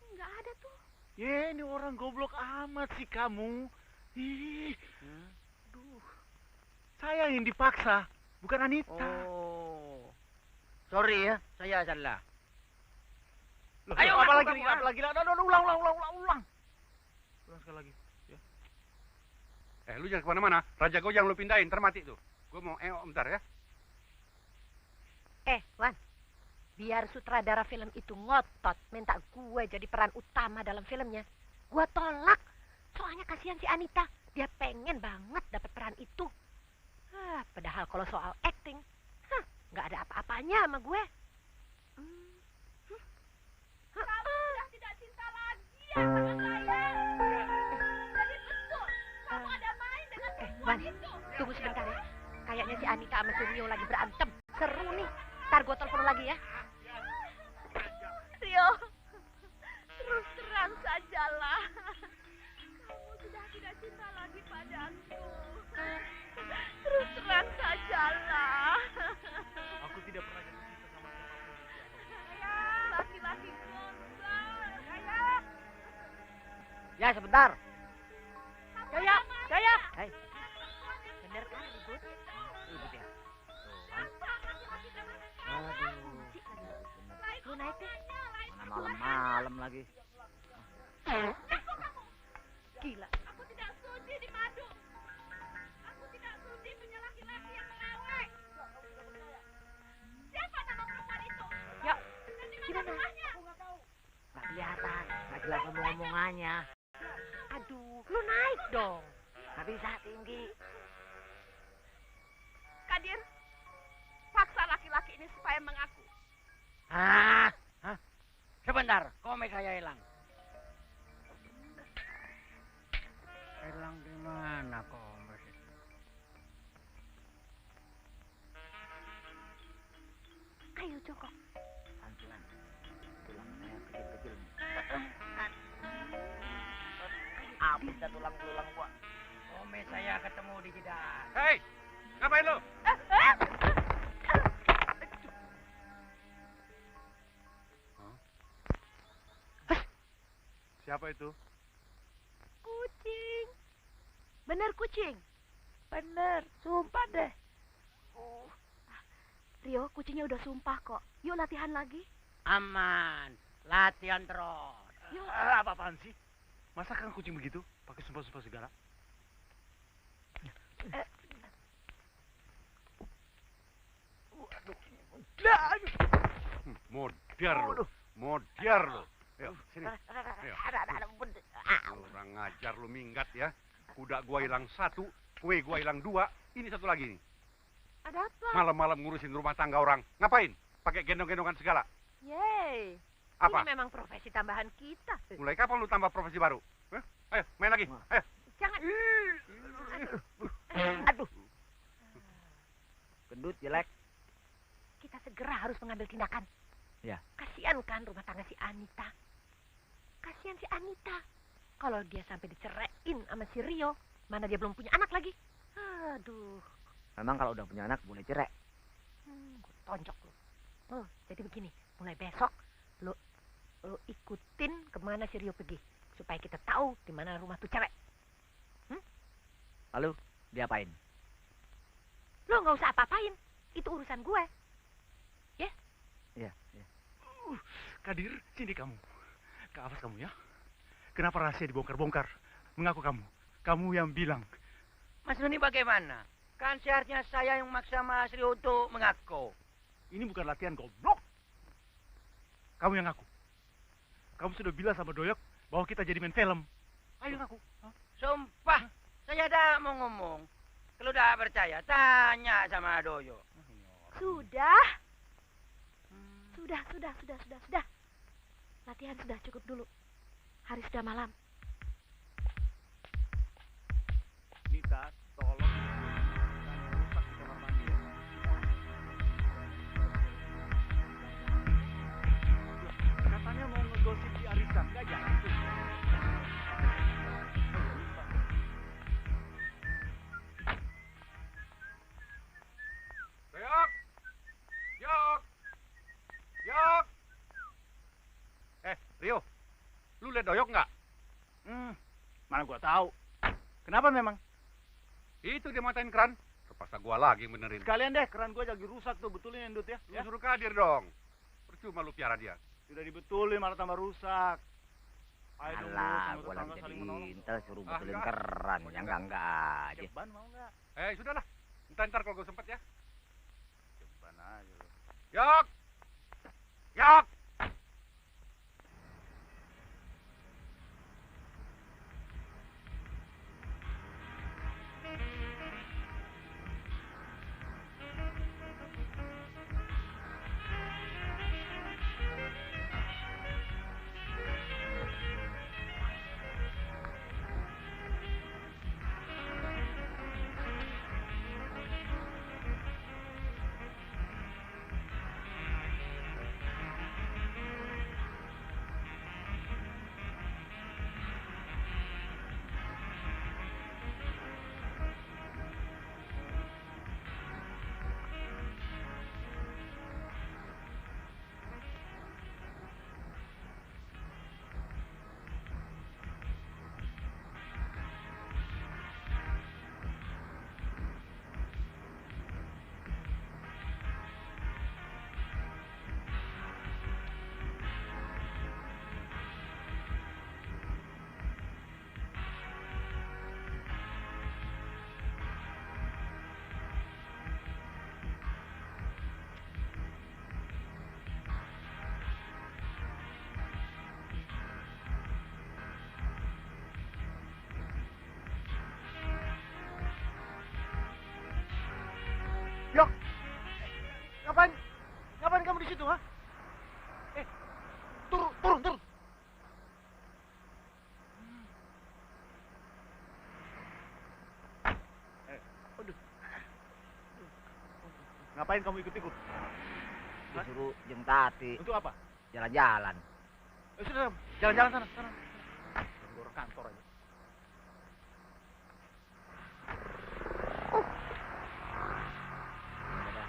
Nggak ada tuh. Ya, ini orang goblok amat sih kamu. Ih. Duh. Saya yang dipaksa, bukan Anita. Oh. Sorry ya, saya salah. Loh, Ayo, apa ngaku lagi? kamu, Apa lagi? Ulang. Ulang sekali lagi. Ya. Lu jangan kemana-mana. Raja Gojang lu pindahin, termati tuh. Gua mau bentar ya. Wan, biar sutradara film itu ngotot minta gue jadi peran utama dalam filmnya. Gue tolak. Soalnya kasihan si Anita. Dia pengen banget dapat peran itu. Padahal kalau soal acting, nggak ada apa-apanya sama gue. Kamu sudah tidak cinta lagi ya sama saya. Jadi betul, kamu ada main dengan perempuan itu. Tunggu sebentar ya. Kayaknya si Anita sama si Rio lagi berantem. Seru nih. Ntar gue telepon lagi ya. Rio, terus terang sajalah. Kamu sudah tidak cinta lagi padaku. Terus terang sajalah. Aku tidak pernah jatuh cinta sama siapapun. Laki-laki gombal. Ya, sebentar. Jaya, Jaya. Hei. Bener kan ribut? Ribut ya. Lu naik deh. Mana malam-malam lagi. Gila. Aku tidak sudi dimadu. Aku tidak sudi punya laki-laki yang melewek. Siapa nama perempuan itu? Ya, Dan di mana gimana? rumahnya? Nggak kelihatan. Nggak jelas ngomong-ngomongannya. Aduh, lu naik dong. Nggak bisa tinggi. Kadir, paksa laki-laki ini supaya mengaku. Hah? Sebentar, komik saya hilang. Hilang di mana komik itu? Ayo jongkok. Pelan-pelan. Tulang saya kecil-kecil nih. Habis dah tulang-tulang gua. Komik saya ketemu di jidat. Hei, ngapain lu? Siapa itu? Kucing. Bener kucing. Bener, sumpah deh. Rio, kucingnya udah sumpah kok. Yuk latihan lagi. Aman, latihan terus. Yuk. Apa-apaan sih? Masa kan kucing begitu? Pakai sumpah-sumpah segala? Modiar lo. Ayo, sini. Ayo. Kurang ngajar lu minggat ya. Kuda gua hilang 1, kue gua hilang 2, ini 1 lagi nih. Ada apa? Malam-malam ngurusin rumah tangga orang. Ngapain? Pakai gendong-gendongan segala. Yeay. Apa? Ini memang profesi tambahan kita. Mulai kapan lu tambah profesi baru? Hah? Ayo, main lagi. Ayo. Jangan. Aduh. Gendut jelek. Kita segera harus mengambil tindakan. Ya. Kasihan kan rumah tangga si Anita. Kasihan si Anita. Kalau dia sampai diceraiin sama si Rio, mana dia belum punya anak lagi. Aduh. Memang kalau udah punya anak boleh cerai. Gue tonjok lu. Jadi begini, mulai besok lu ikutin kemana si Rio pergi supaya kita tahu di mana rumah tuh cewek. Lalu diapain? Lu nggak usah apa-apain, itu urusan gue. Ya? Iya. Kadir, sini kamu. Keawas kamu ya. Kenapa rahasia dibongkar-bongkar? Mengaku kamu. Kamu yang bilang. Mas Nuni bagaimana? Kan seharusnya saya yang maksa Mas Rio untuk mengaku. Ini bukan latihan goblok. Kamu yang ngaku. Kamu sudah bilang sama Doyok bahwa kita jadi main film. Ayo ngaku. Sumpah, saya dah mau ngomong. Kalau udah percaya, tanya sama Doyo. Sudah. Sudah. Latihan sudah cukup dulu. Hari sudah malam. Nita, tolong. Rusak di kamar mandi ya. Katanya mau ngegosip di arisan. Gak jangan tuh. Yok! Yok! Yok! Rio, lu lihat Doyok nggak? Mana gua tahu. Kenapa memang? Itu dia matain keran. Terpaksa gua lagi benerin. Sekalian deh, keran gua lagi rusak tuh, betulin ya, Ndut ya. Lu suruh Kadir dong. Percuma lu piara dia. Sudah dibetulin malah tambah rusak. Ayo dong, Ndut, Alah, sama gua tetangga lagi saling jadi menolong. intel suruh Ah, betulin enggak. keran. Gua Yang juga. enggak aja. Ceban mau nggak? Sudahlah. Ntar kalau gue sempet ya. Ceban aja lu. Yok! Yok! Yok. Ngapain? Ngapain kamu di situ, ha? Turun. Ngapain kamu ikut-ikut? Disuruh jeng tati Untuk apa? jalan-jalan. Sudah, jalan-jalan sana. Tunggu orang kantor aja. Udah.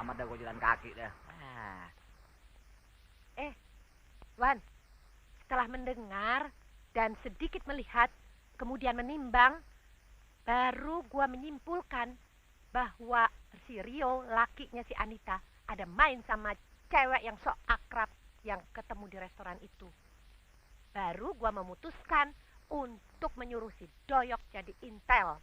Amat dah gua jalan kaki dah. Wan, setelah mendengar dan sedikit melihat, kemudian menimbang, baru gua menyimpulkan bahwa si Rio, lakinya si Anita, ada main sama cewek yang sok akrab yang ketemu di restoran itu. Baru gua memutuskan untuk menyuruh si Doyok jadi intel.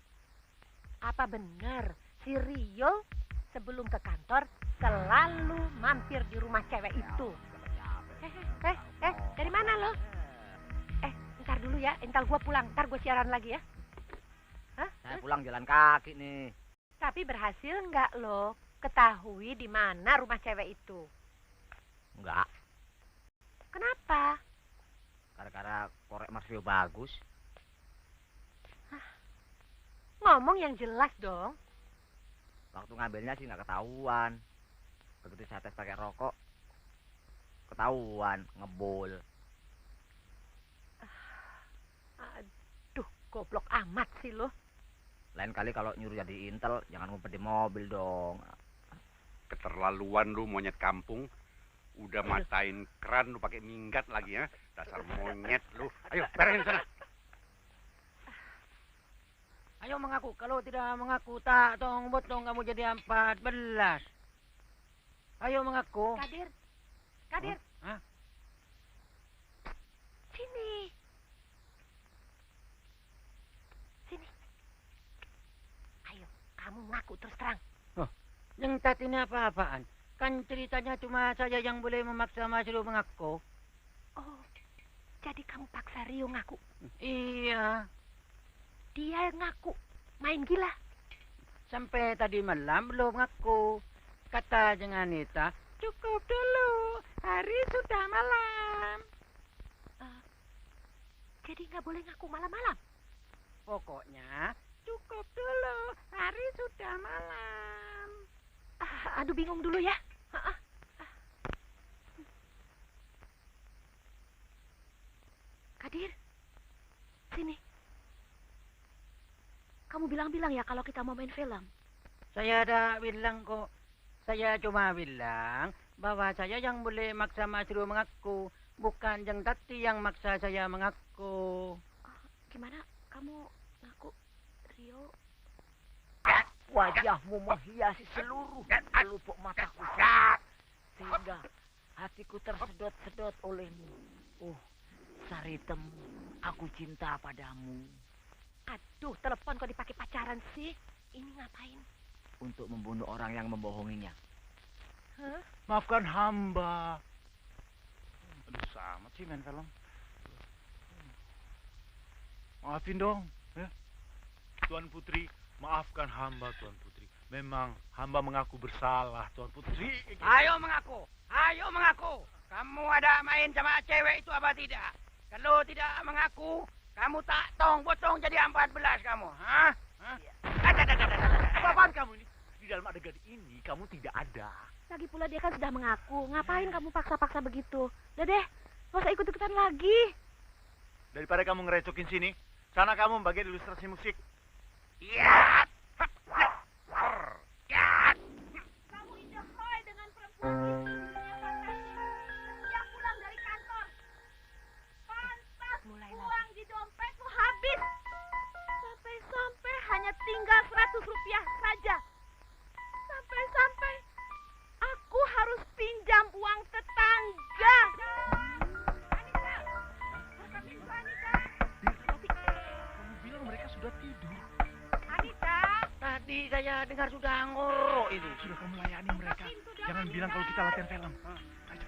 Apa benar si Rio sebelum ke kantor selalu mampir di rumah cewek itu? Dari mana lo? Ntar dulu ya, entar gua pulang, ntar gua siaran lagi ya. Saya pulang jalan kaki nih. Tapi berhasil nggak lo ketahui di mana rumah cewek itu? Enggak, Kenapa? gara-gara korek Mas Rio bagus. Ngomong yang jelas dong. Waktu ngambilnya sih nggak ketahuan. Begitu saya tes pakai rokok, ketahuan ngebul. Aduh, goblok amat sih lo. Lain kali kalau nyuruh jadi intel, jangan ngumpet di mobil dong. Keterlaluan lu monyet kampung. Udah matain keran lu pakai minggat lagi ya. Dasar monyet lu. Ayo, beresin sana. Ayo mengaku. Kalau tidak mengaku, tak tong botong kamu jadi 14. Ayo mengaku. Kadir. Hah? Sini. Ayo, kamu ngaku terus terang. Yang tadi ini apa-apaan? Kan ceritanya cuma saya yang boleh memaksa Mas Rio mengaku. Oh, jadi kamu paksa Rio ngaku. Iya. Dia ngaku main gila. Sampai tadi malam belum ngaku. Kata Jeng Anita, cukup dulu. Hari sudah malam. Jadi nggak boleh ngaku malam-malam. Pokoknya cukup dulu. Hari sudah malam. Aduh, bingung dulu ya. Kadir, sini. Kamu bilang-bilang ya kalau kita mau main film. Saya ada bilang kok. Saya cuma bilang bahwa saya yang boleh maksa Mas Rio mengaku. Bukan Jeng Tati yang maksa saya mengaku. Gimana kamu ngaku Rio? Wajahmu menghiasi seluruh pelupuk mataku. Sehingga hatiku tersedot-sedot olehmu. Oh, Saritem, aku cinta padamu. Aduh, telepon kok dipakai pacaran sih? Ini ngapain? Untuk membunuh orang yang membohonginya. Maafkan hamba. Aduh, sama sih main film. Maafin dong, ya. Tuan Putri, maafkan hamba, Tuan Putri. Memang hamba mengaku bersalah, Tuan Putri. Ayo mengaku. Kamu ada main sama cewek itu apa tidak? Kalau tidak mengaku, kamu tak tong botong jadi 14 kamu. Hah? Apaan kamu ini? Di dalam adegan ini kamu tidak ada. Lagi pula dia kan sudah mengaku. Ngapain kamu paksa-paksa begitu? Udah deh, nggak usah ikut-ikutan lagi. Daripada kamu ngerecokin sini, sana kamu bagian ilustrasi musik. Iya. Kamu indah hoy dengan perempuan itu. Dia pulang dari kantor. Pantas uang di dompetmu habis. Sampai-sampai hanya tinggal 100 rupiah saja. Sampai-sampai aku harus pinjam uang tetangga. Anita, Kamu bilang mereka sudah tidur. Anita. Tadi saya dengar sudah ngorok itu. Sudah kamu layani mereka. Jangan bilang kalau kita latihan film. Ayo.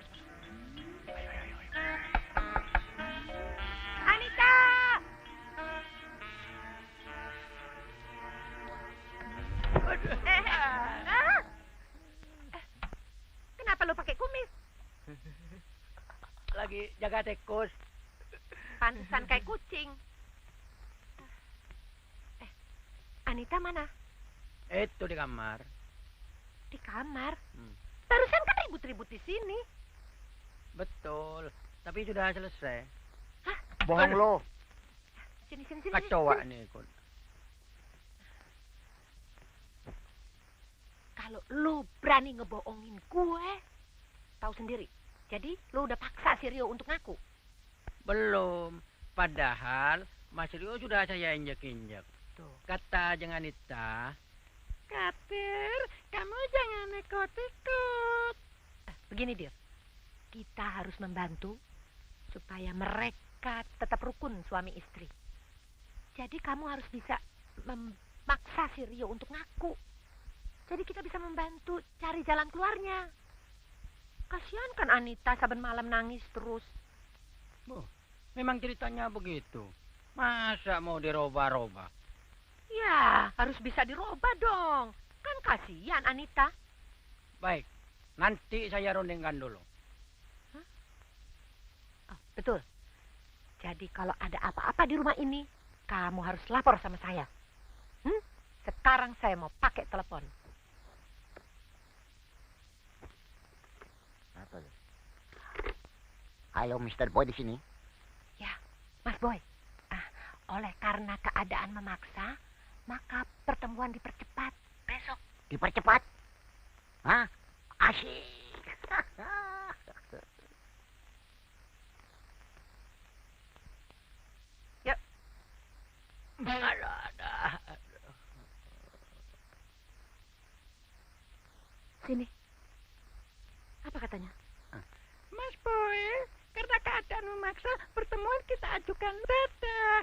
Anita! jaga tikus. Pantesan kayak kucing. Anita mana? Itu di kamar. Di kamar. Hmm. Barusan kan ribut-ribut di sini. Betul. Tapi sudah selesai. Bohong lo. Sini, sini, sini. Kacau sini. nih ikut. Kalau lu berani ngebohongin gue, tahu sendiri. Jadi lu udah paksa si Rio untuk ngaku. Belum. Padahal Mas Rio sudah saya injek-injek. Tuh. Kata Jeng Anita, Katir, kamu jangan ikut-ikut. Begini, Dir. Kita harus membantu supaya mereka tetap rukun suami istri. Jadi kamu harus bisa memaksa si Rio untuk ngaku. Jadi kita bisa membantu cari jalan keluarnya. Kasihan kan Anita saben malam nangis terus. Memang ceritanya begitu. Masa mau dirubah-rubah? Ya, harus bisa dirubah dong. Kan kasihan Anita. Baik, nanti saya rundingkan dulu. Oh, betul. Jadi kalau ada apa-apa di rumah ini, kamu harus lapor sama saya. Sekarang saya mau pakai telepon. Halo, Mr. Boy di sini. Ya, Mas Boy. Oleh karena keadaan memaksa, maka pertemuan dipercepat besok. Dipercepat? Hah? Asyik. Yuk. Sini. Apa katanya? Mas Boy, karena keadaan memaksa, pertemuan kita ajukan dadah.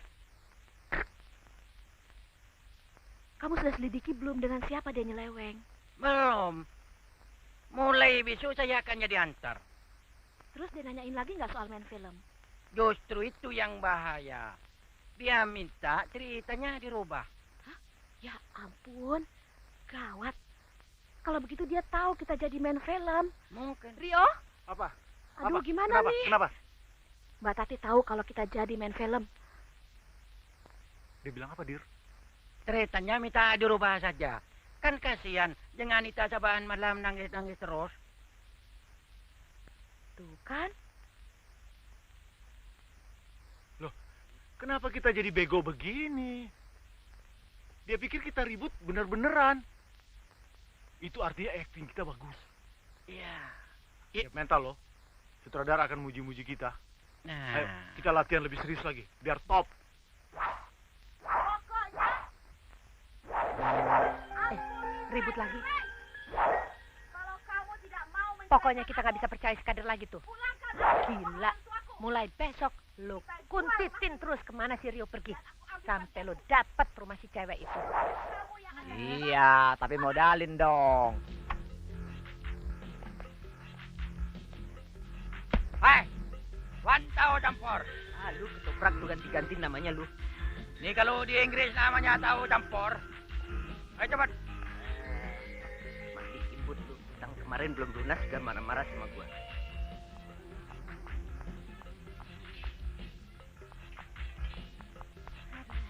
Kamu sudah selidiki belum dengan siapa dia nyeleweng? Belum. Mulai besok saya akan jadi antar. Terus dia nanyain lagi nggak soal main film? Justru itu yang bahaya. Dia minta ceritanya dirubah. Hah? Ya ampun, gawat. Kalau begitu dia tahu kita jadi main film. Mungkin. Rio? Apa? Aduh, Apa? gimana Kenapa? nih? Kenapa? Mbak Tati tahu kalau kita jadi main film. Dia bilang apa, Dir? Ceritanya minta dirubah saja. Kan kasihan, jangan Anita sabahan malam nangis-nangis terus. Tuh kan? Loh, kenapa kita jadi bego begini? Dia pikir kita ribut bener-beneran. Itu artinya acting kita bagus. Iya. Ya, mental loh. Sutradara akan muji-muji kita. Nah, Ayo, kita latihan lebih serius lagi, biar top. Ribut lagi. Pokoknya kita nggak bisa percaya si Kadir lagi tuh. Gila. Mulai besok lo kuntitin terus kemana si Rio pergi. Sampai lo dapet rumah si cewek itu. Iya, tapi modalin dong. hai, wantau campur. Lu ketoprak lu ganti-ganti namanya lu. Ini kalau di Inggris namanya tahu campur. Ayo cepat. Masih imbut lu. Utang kemarin belum lunas sudah marah-marah sama gua.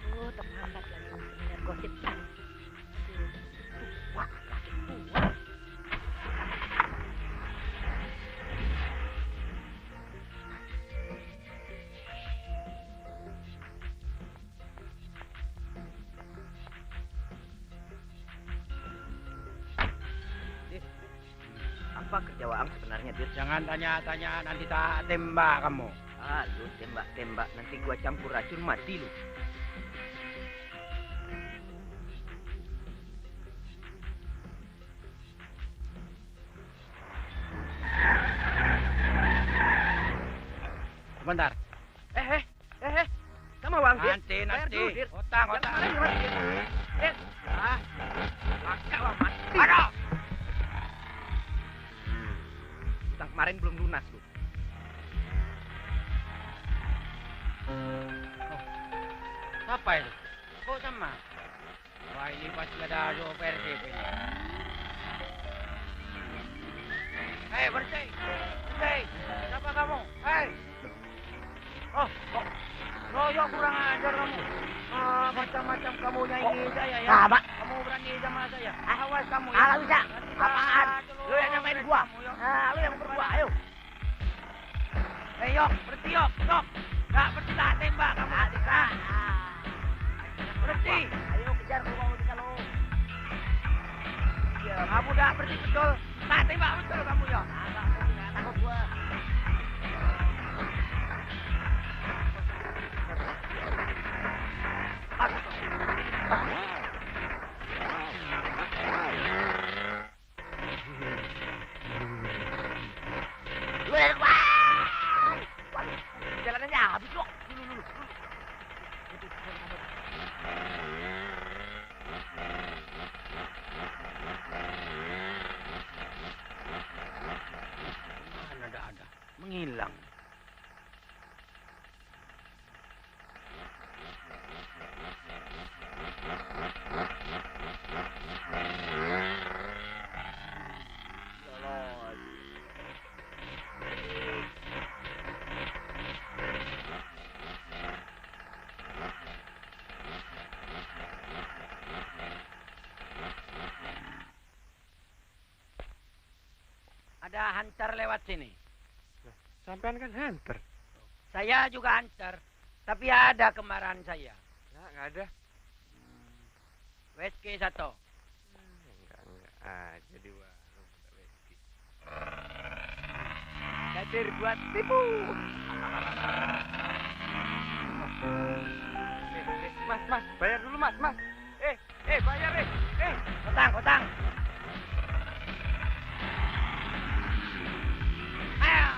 Aduh, terhambat lagi seminar gosip. Tua, lagi tua. Apa kerja Waang sebenarnya, Dir? Jangan tanya-tanya, nanti tak tembak kamu. Lu tembak-tembak, nanti gua campur racun mati lu. Sebentar. Sama Waang, Dir. Nanti. Bayar dulu, Dir. Hutang. Yang kemarin gimana, Dir? Dir. Maka Wang mati. Aduh. Utang kemarin belum lunas lu. Apa itu? Kok sama? Wah, ini pasti ada Persib ini. Hei, bersih. Bersih. Siapa kamu? Hei. Oh, Royok kurang ajar kamu. Macam-macam kamu nyanyi saya ya. Sama. Kamu berani sama saya. Awas kamu ya. Alah bisa. Nanti Apaan? dulu. Lu yang nyamain gua. Kamu, Yok. Lu yang ukur gua. Ayo. Yok, berhenti Yok. Stop. Nggak berhenti tak tembak kamu. Berhenti. Ayo kejar gua mau bisa lu. Kamu udah berhenti betul. Tak tembak betul kamu Yok. Enggak takut gua. Jalanannya habis loh. Mana ada. Menghilang. Ada hantar lewat sini. Sampean kan hunter. Saya juga hantar, tapi ada kemarahan saya. Nggak ada. Whisky satu. Enggak aja di warung ada whisky. Kadir buat tipu. Mas, bayar dulu mas. Bayar Kotang. Ayo.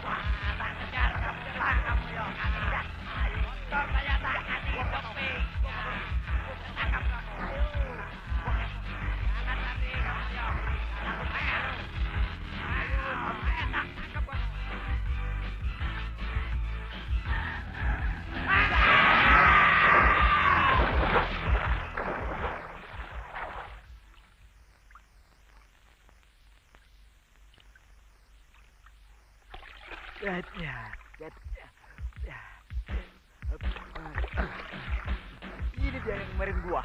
Wah, tak kejar kamu Yok. Motor saya tak kasih kopi. Tangkap kamu. Jangan lari kamu Yok. Ayo, tak tangkap kamu. Ini dia yang kemarin gua.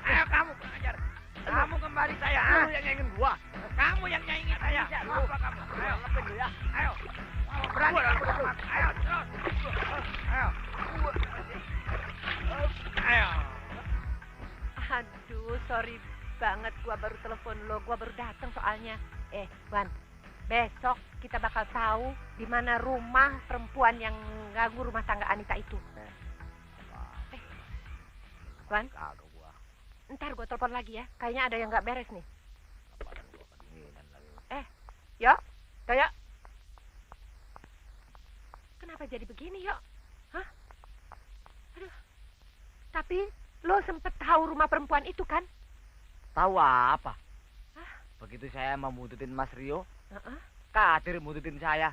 Ayo kamu pengajar. Kamu kembali saya. Lu yang ingin gua. Kamu yang nyaingi saya. Apa kamu? Ayo. Ngepin lu ya. Ayo. Berani kamu sama. Ayo terus. Ayo. Ayo. Aduh, sorry banget gua baru telepon lo, gua baru datang soalnya. Wan, besok kita bakal tahu di mana rumah perempuan yang ganggu rumah tangga Anita itu. Wan, Kagak gua. ntar gua telepon lagi ya. Kayaknya ada yang nggak beres nih. Apaan gua kedinginan lagi. Yo, Toyo. Kenapa jadi begini, Yo? Hah? Aduh. Tapi lo sempet tahu rumah perempuan itu kan? Tahu apa? Hah? Begitu saya mau buntutin Mas Rio, Heeh. Kadir buntutin saya.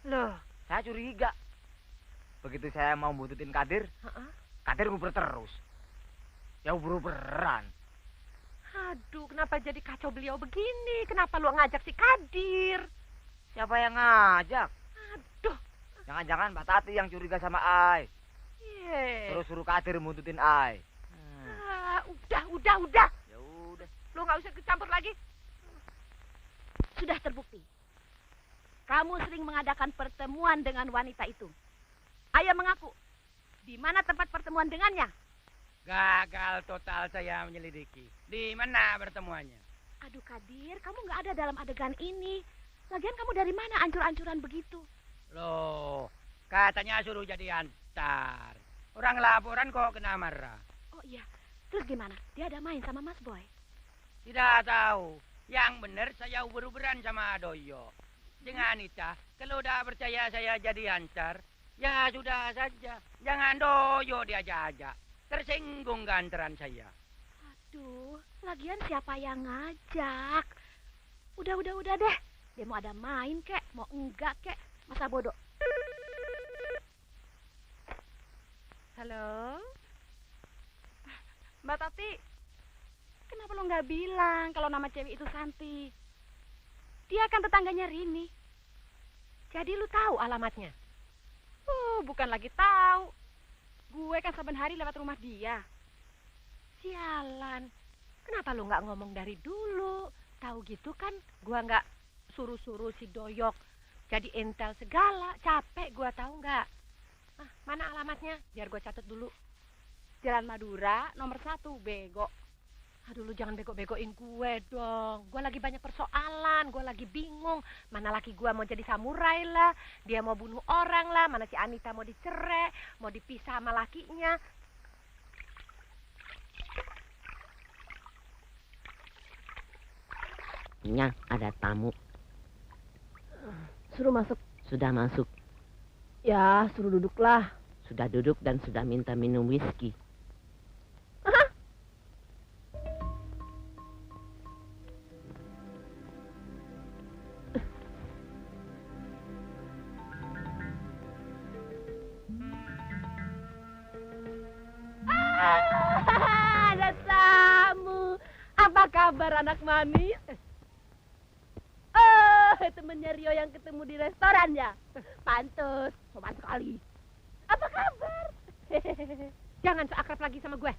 Loh, Saya curiga. Begitu saya mau buntutin Kadir, heeh. Kadir nguber terus. Ya uber-uberan. Aduh, kenapa jadi kacau beliau begini? Kenapa lu ngajak si Kadir? Siapa yang ngajak? Aduh, Jangan-jangan Mbak Tati yang curiga sama Ai. ye. Terus suruh Kadir buntutin Ai. Udah. Ya udah. Lu nggak usah kecampur lagi. Sudah terbukti. Kamu sering mengadakan pertemuan dengan wanita itu. Ayo mengaku. Di mana tempat pertemuan dengannya? Gagal total saya menyelidiki. Di mana pertemuannya? Aduh Kadir, kamu nggak ada dalam adegan ini. Lagian kamu dari mana ancur-ancuran begitu? Loh, katanya suruh jadi antar. Orang laporan kok kena marah. Oh iya, terus gimana? Dia ada main sama Mas Boy? Tidak tahu. Yang benar saya uber-uberan sama Doyo. Dengan Anita, kalau udah percaya saya jadi antar, ya sudah saja. Jangan Doyo diajak-ajak. Tersinggung keantaran saya. Aduh, lagian siapa yang ngajak? Udah deh. Dia mau ada main kek, mau enggak kek. Masa bodoh. Halo? Mbak Tati, kenapa lo nggak bilang kalau nama cewek itu Santi? Dia kan tetangganya Rini. Jadi lu tahu alamatnya? Bukan lagi tahu. Gue kan saban hari lewat rumah dia. Sialan. Kenapa lu nggak ngomong dari dulu? Tahu gitu kan, gua nggak suruh-suruh si Doyok jadi intel segala. Capek gua, tahu nggak? Mana alamatnya? Biar gua catat dulu. Jalan Madura, nomor 1, bego. Aduh, lu jangan bego-begoin gue dong. Gue lagi banyak persoalan, gue lagi bingung. Mana laki gue mau jadi samurai lah, dia mau bunuh orang lah, mana si Anita mau dicerai, mau dipisah sama lakinya. Nya, ada tamu. Suruh masuk. Sudah masuk. Ya, suruh duduklah. Sudah duduk dan sudah minta minum whisky. Ada tamu. Apa kabar anak manis? Temennya Rio yang ketemu di restoran ya? Pantes, sopan sekali. Apa kabar? Jangan seakrab lagi sama gue.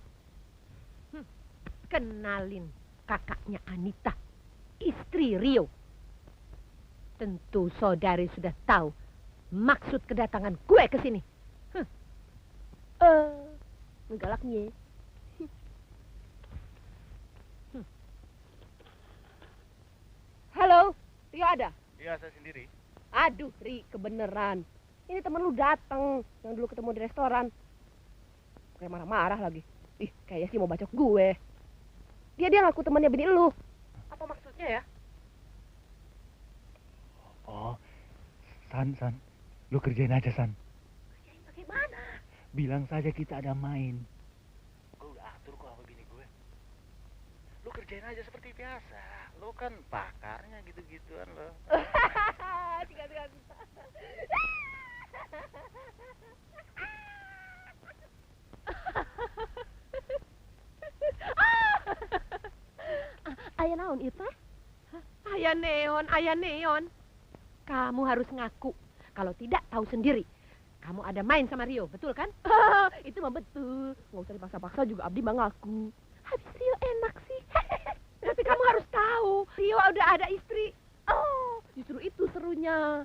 Kenalin, kakaknya Anita, istri Rio. Tentu saudari sudah tahu maksud kedatangan gue ke sini. Galaknya. Halo, Rio ada? Iya, saya sendiri. Aduh, Ri, kebeneran. Ini temen lu dateng, yang dulu ketemu di restoran. Kayak marah-marah lagi. Ih, kayaknya sih mau bacok gue. Dia ngaku temannya bini lu. Apa maksudnya ya? Oh, San. Lu kerjain aja, San. Kerjain bagaimana? Bilang saja kita ada main. Gue udah atur kok sama bini gue. Lu kerjain aja seperti biasa. Lu kan pakarnya gitu-gituan lo. Tiga. Ayah naon itu? Ayah neon. Kamu harus ngaku. Kalau tidak, tahu sendiri. Kamu ada main sama Rio, betul kan? Itu mah betul. Nggak usah dipaksa-paksa juga Abdi mah ngaku. Habis Rio enak sih. Tapi kamu harus tahu, Rio udah ada istri. Oh, justru itu serunya.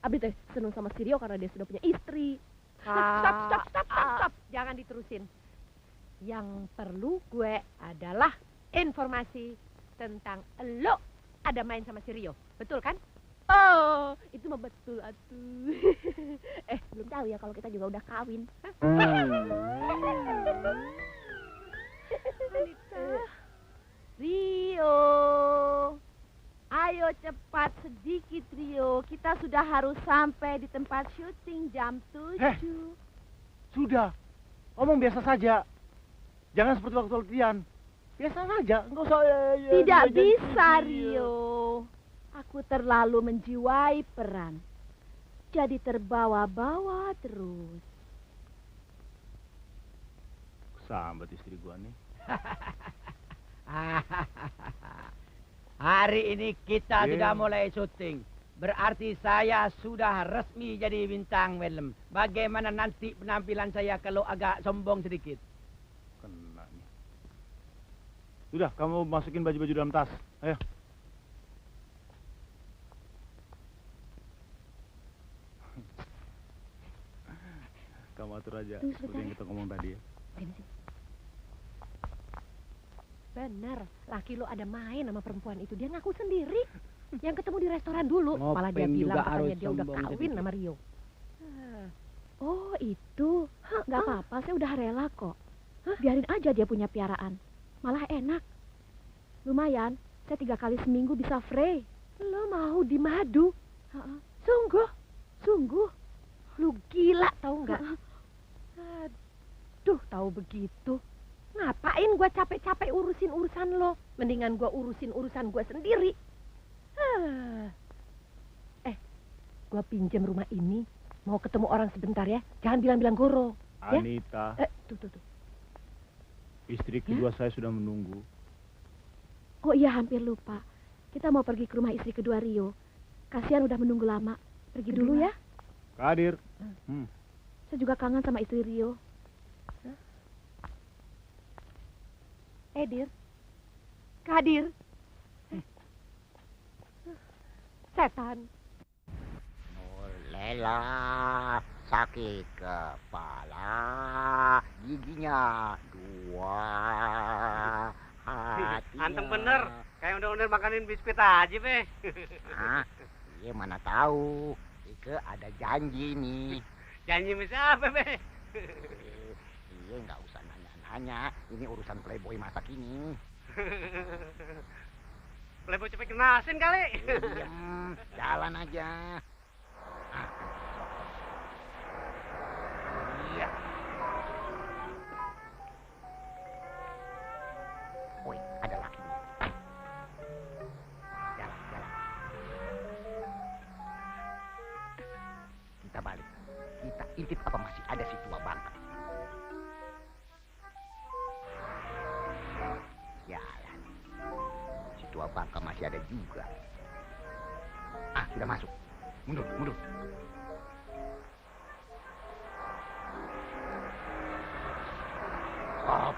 Abdi teh seneng sama si Rio karena dia sudah punya istri. Stop. Jangan diterusin. Yang perlu gue adalah informasi tentang lo ada main sama si Rio. Betul kan? Oh, itu mah betul atuh. Belum tahu ya kalau kita juga udah kawin. Anita. Rio. Ayo cepat sedikit Rio. Kita sudah harus sampai di tempat syuting jam 7. Sudah. Ngomong biasa saja. Jangan seperti waktu latihan. Biasa saja. Enggak usah. Tidak bisa Rio. Aku terlalu menjiwai peran. Jadi terbawa-bawa terus. Sambat istri gua nih. Hari ini kita Yeah. sudah mulai syuting. Berarti saya sudah resmi jadi bintang film. Bagaimana nanti penampilan saya kalau agak sombong sedikit? Kena nih. Sudah, kamu masukin baju-baju dalam tas. Ayo. Kamu atur aja seperti yang kita ngomong tadi ya. Bener, laki lo ada main sama perempuan itu. Dia ngaku sendiri. Yang ketemu di restoran dulu. Malah dia Ngopeng bilang juga katanya harus dia udah sombong kawin sedikit. sama Rio. Oh itu, nggak apa-apa, saya udah rela kok. Biarin aja dia punya piaraan, malah enak. Lumayan, saya 3 kali seminggu bisa free. Lo mau di madu? Sungguh. Lu gila tahu nggak? Aduh, tahu begitu. Ngapain gua capek-capek urusin urusan lo? Mendingan gua urusin urusan gua sendiri. Gua pinjem rumah ini. Mau ketemu orang sebentar ya. Jangan bilang-bilang goro. Ya? Anita, Tuh. istri kedua saya sudah menunggu. Oh iya, hampir lupa. Kita mau pergi ke rumah istri kedua Rio. Kasihan udah menunggu lama. pergi dulu ya. Kadir. Saya juga kangen sama istri Rio. Dir. Kadir. Setan. Lela, sakit kepala, giginya 2, hati. Anteng bener, kayak udah makanin biskuit aja, Be. Ah, iya mana tahu. Ike ada janji nih. Janji sama apa, Be? Iya nggak usah nanya-nanya. Ini urusan playboy masa kini. Playboy cepet kenasin kali. Diem, jalan aja. Ah. Iya. Woi, ada laki nih. Jalan, jalan. Kita balik. Kita intip apa masih ada si tua bangka. Jalan. Si tua bangka masih ada juga. Ah, sudah masuk. Mundur, mundur. Stop.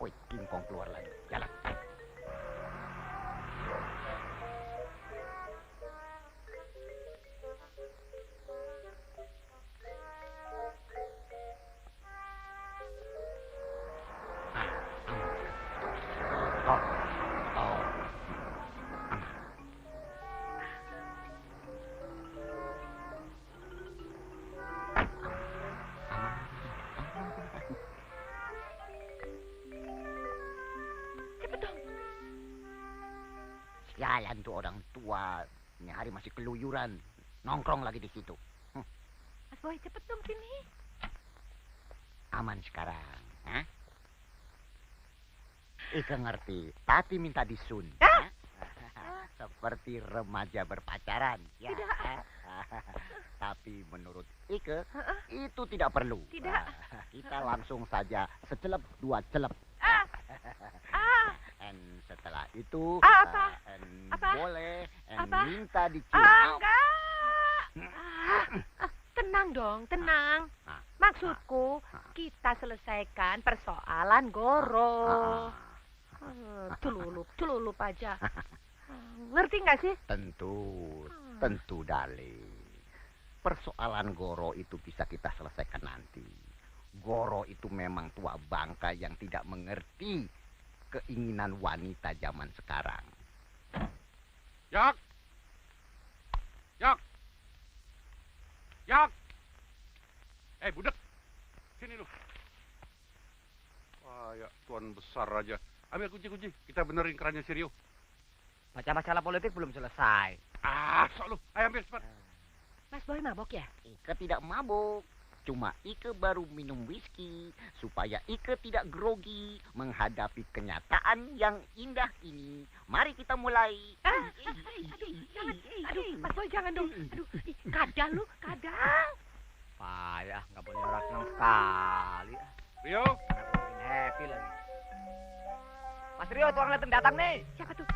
Woi, King Kong keluar lagi. Jalan. Jalan tuh orang tua. Ini hari masih keluyuran. Nongkrong lagi di situ. Mas Boy, cepet dong sini. Aman sekarang. Hah? Ika ngerti. Tati minta disun. Seperti remaja berpacaran. Ya. Tidak. Tapi menurut Ike, itu tidak perlu. Tidak. Kita langsung saja secelep 2 celep. And setelah itu Apa? Apa? boleh Apa? minta dicium. Enggak. Tenang dong, tenang. Maksudku, kita selesaikan persoalan Goro. Celulup aja. Ngerti nggak sih? Tentu Dali. Persoalan Goro itu bisa kita selesaikan nanti. Goro itu memang tua bangka yang tidak mengerti keinginan wanita zaman sekarang. Jak! Jak! Jak! Budek! Sini lu. Wah, ya tuan besar aja. Ambil kunci-kunci, kita benerin kerannya si Rio. Baca masalah politik belum selesai. Sok lu. Ayo ambil cepat. Mas Boy mabok ya? Ike tidak mabuk. Cuma Ike baru minum whisky supaya Ike tidak grogi menghadapi kenyataan yang indah ini. Mari kita mulai. Aduh, Mas Boy jangan dong. Aduh, kadal lu, kadal. Payah, nggak boleh orang senang sekali. Rio? Bikin happy lagi. Mas Rio, tuang datang datang nih. Siapa tuh?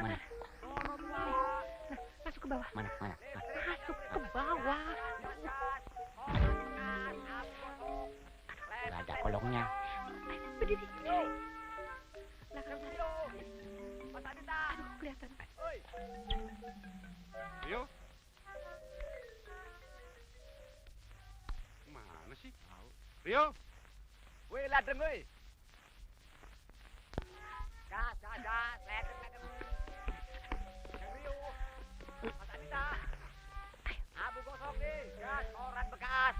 Mana? Masuk ke bawah. Mana? Masuk ke bawah. Gak ada kolongnya. Berdiri. Belakang sana. Aduh, kelihatan. Rio? Mana sih? Rio? Wih, ladeng, wih. Gas, ledeng. Rio, Mas Adita. Abu gosok nih, gas, koran bekas.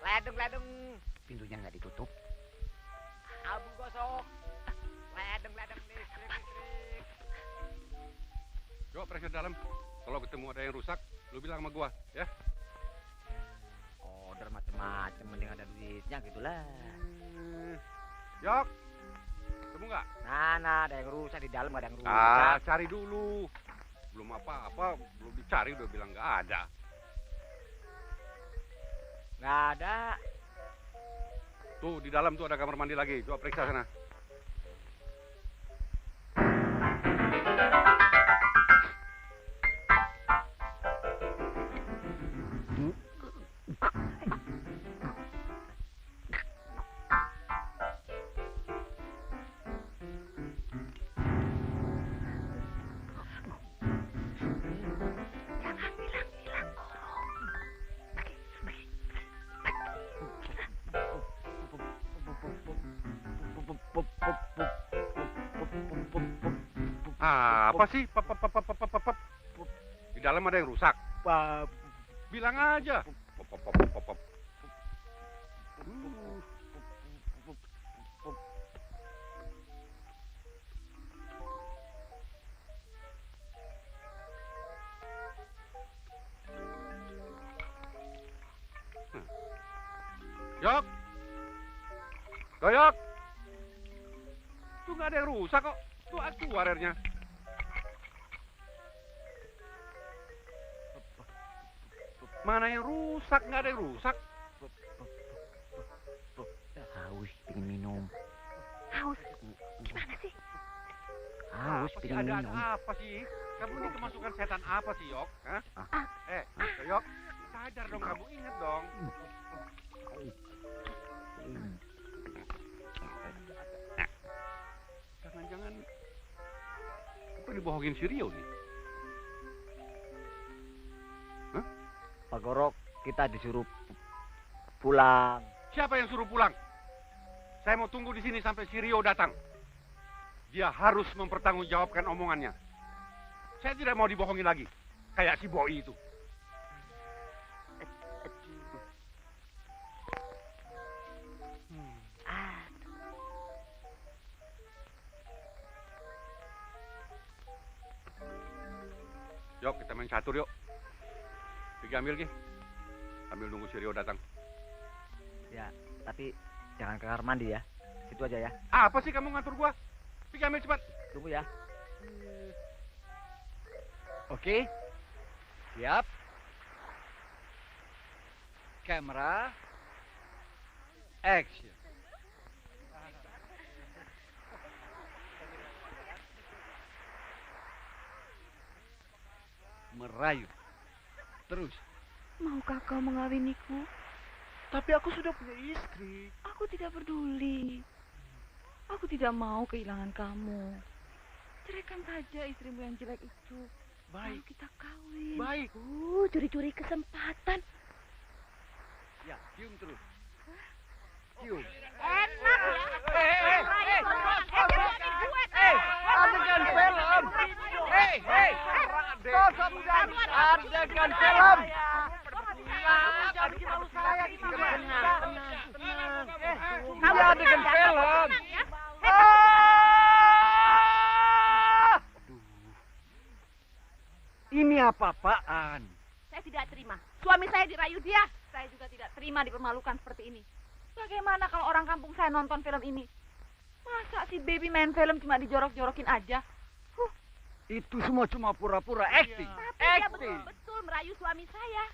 Ledeng. Pintunya nggak ditutup. Abu gosok. Ledeng, listrik. Yuk, periksa dalam. Kalau ketemu ada yang rusak, lu bilang sama gua, ya? Order macem-macem, mending ada duitnya gitulah. Yok, ketemu nggak? Nah, ada yang rusak di dalam, ada yang rusak. Cari dulu. Belum apa-apa, belum dicari udah bilang nggak ada. Nggak ada. Tuh di dalam tuh ada kamar mandi lagi. Coba periksa sana. Apa sih? Di dalam ada yang rusak. Bilang aja. Yok. Doyok. Tuh nggak ada yang rusak kok. Tuh akuariernya. Mana yang rusak? Nggak ada yang rusak. Haus, pengen minum. Haus. Gimana sih? Haus, Apa sih? pengen Ada minum. apa sih? Kamu ini kemasukan setan apa sih, Yok? Hah? Yok, sadar dong kamu, ingat dong. Jangan-jangan apa dibohongin si Rio nih? Pak Gorok, kita disuruh pulang. Siapa yang suruh pulang? Saya mau tunggu di sini sampai si Rio datang. Dia harus mempertanggungjawabkan omongannya. Saya tidak mau dibohongin lagi. Kayak si Boy itu. Yuk, kita main catur yuk. Pergi ambil, Ki. Ambil nunggu si Rio datang. Ya, tapi jangan ke kamar mandi ya. Situ aja ya. Apa sih kamu ngatur gua? Pergi ambil cepat. Tunggu ya. Oke. Siap. Kamera. Action. Merayu. Terus. Maukah kau mengawiniku? Tapi aku sudah punya istri. Aku tidak peduli. Aku tidak mau kehilangan kamu. Ceraikan saja istrimu yang jelek itu. Baik. Lalu kita kawin. Baik. Curi-curi kesempatan. Ya, cium terus. Cium. Enak ya. Adegan film. Sosok adegan film. Jangan bikin malu saya. Ini adegan film. Ini apa-apaan? Saya tidak terima. Suami saya dirayu dia. Saya juga tidak terima dipermalukan seperti ini. Bagaimana kalau orang kampung saya nonton film ini? Masa si baby main film cuma dijorok-jorokin aja? Itu semua cuma pura-pura acting. Tapi dia betul-betul merayu suami saya.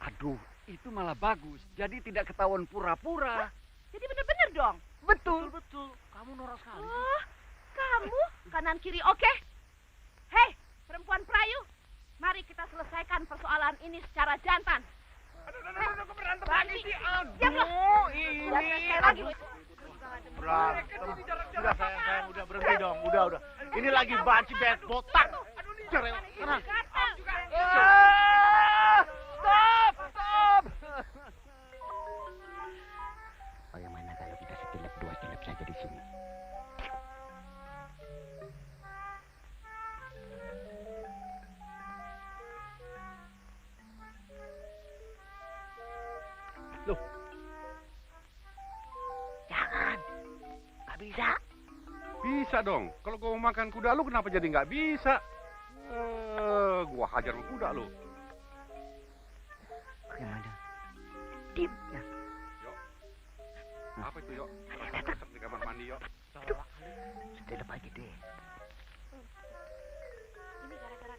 Aduh, itu malah bagus. Jadi tidak ketahuan pura-pura. Jadi benar-benar dong. Betul. Betul. Kamu norak sekali. Oh, kamu kanan kiri oke? Hei, perempuan perayu. Mari kita selesaikan persoalan ini secara jantan. Aduh, berantem lagi sih. Aduh, ini. sekali lagi. Berantem. Udah sayang, udah berhenti dong. Udah. Ini lagi banci bed botak. Cerewet. Tenang. Stop! Bagaimana kalau kita setilap dua tilap saja di sini? Loh. Jangan. Gak bisa. Bisa dong. Kalau gua mau makan kuda lu kenapa jadi nggak bisa? Gua hajar sama kuda lu. Bagaimana? Dim. Ya. Yuk. Apa itu, Yuk? Resep di kamar mandi, Yuk. Setilap aja deh. Ini gara-gara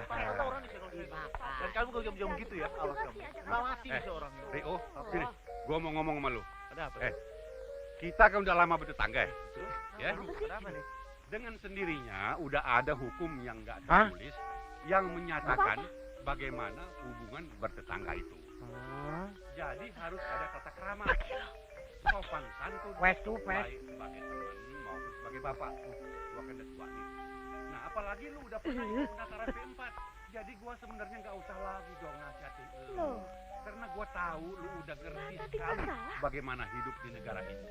orang di Dan kamu kalau jam-jam gitu ya, awas kamu. Nggak mati seorang. Rio, sini. Gua mau ngomong sama lu. Ada apa? Kita kan udah lama bertetangga ya. Ya. Ada apa nih? Dengan sendirinya udah ada hukum yang nggak tertulis yang menyatakan bagaimana hubungan bertetangga itu. Jadi harus ada tata krama, sopan santun, baik sebagai teman maupun sebagai bapak. Gua kan udah tua nih. Nah apalagi lu udah pernah ikut pendaftaran P4. Jadi gua sebenarnya nggak usah lagi dong nasihatin lu. Karena gua tahu lu udah ngerti sekali bagaimana hidup di negara ini.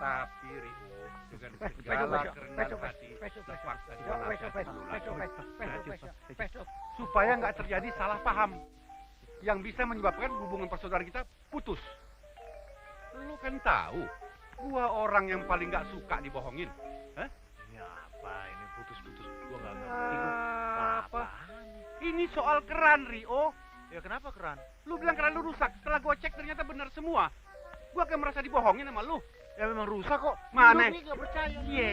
Tapi Rio, dengan segala kerendahan hati, terpaksa gua nasihatin lu lagi. Supaya nggak terjadi salah paham yang bisa menyebabkan hubungan persaudaraan kita putus. Lu kan tahu, gua orang yang paling nggak suka dibohongin. Hah? Ya apa ini putus-putus? Gua nggak ngerti. Apa? Ini soal keran, Rio. Ya kenapa keran? Lu bilang keran lu rusak. Setelah gua cek ternyata benar semua. Gua kayak merasa dibohongin sama lu. Ya memang rusak kok. Mana? Lu nih nggak percaya. Iya.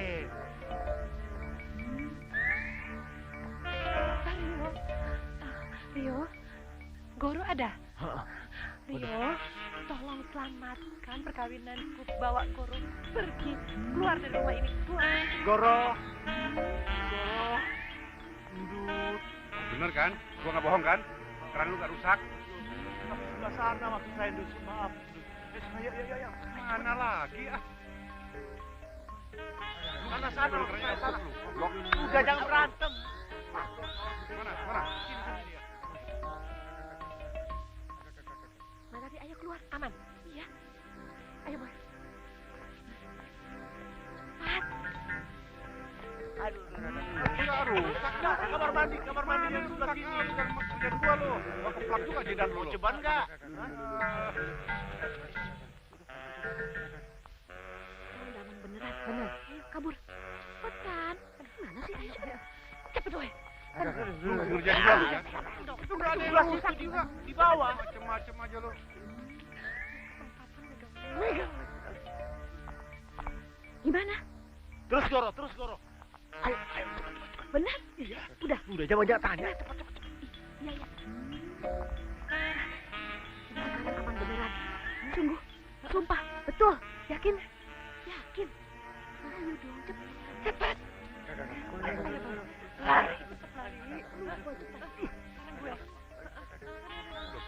Rio, Goro ada? Rio, tolong selamatkan perkawinanku. Bawa Goro pergi, keluar dari rumah ini. Keluar. Goro. Ndut. Bener kan? Gua nggak bohong kan? Keran lu nggak rusak. Sebelah sana maksud saya, Ndut. Maaf. Ya. Mana lagi ah? Sana sana. Blok. Udah jangan berantem. Mana? Sini dia. Mana dia? Ayo keluar, aman. Iya. Ayo, Boy. Pat. Aduh. Enggak rusak. Kamar mandi yang sebelah sini. Jangan kerjaan gua lu. Gua keplak juga jidat lu. Ceban nggak? Udah aman beneran. Bener. Ayo kabur. Cepetan. Mana sih? Ayo cepet. Cepet, Boy. Lu ngerjain gua lu ya. Itu nggak ada yang rusak juga. Di bawah. Macem-macem aja lu. Gimana? Terus Goro. Ayo. Benar? Iya. Udah Jangan tanya. Cepet. Iya. Sekarang aman beneran. Sungguh. Sumpah. Betul. Yakin? Ayo dong. Cepet. Lari.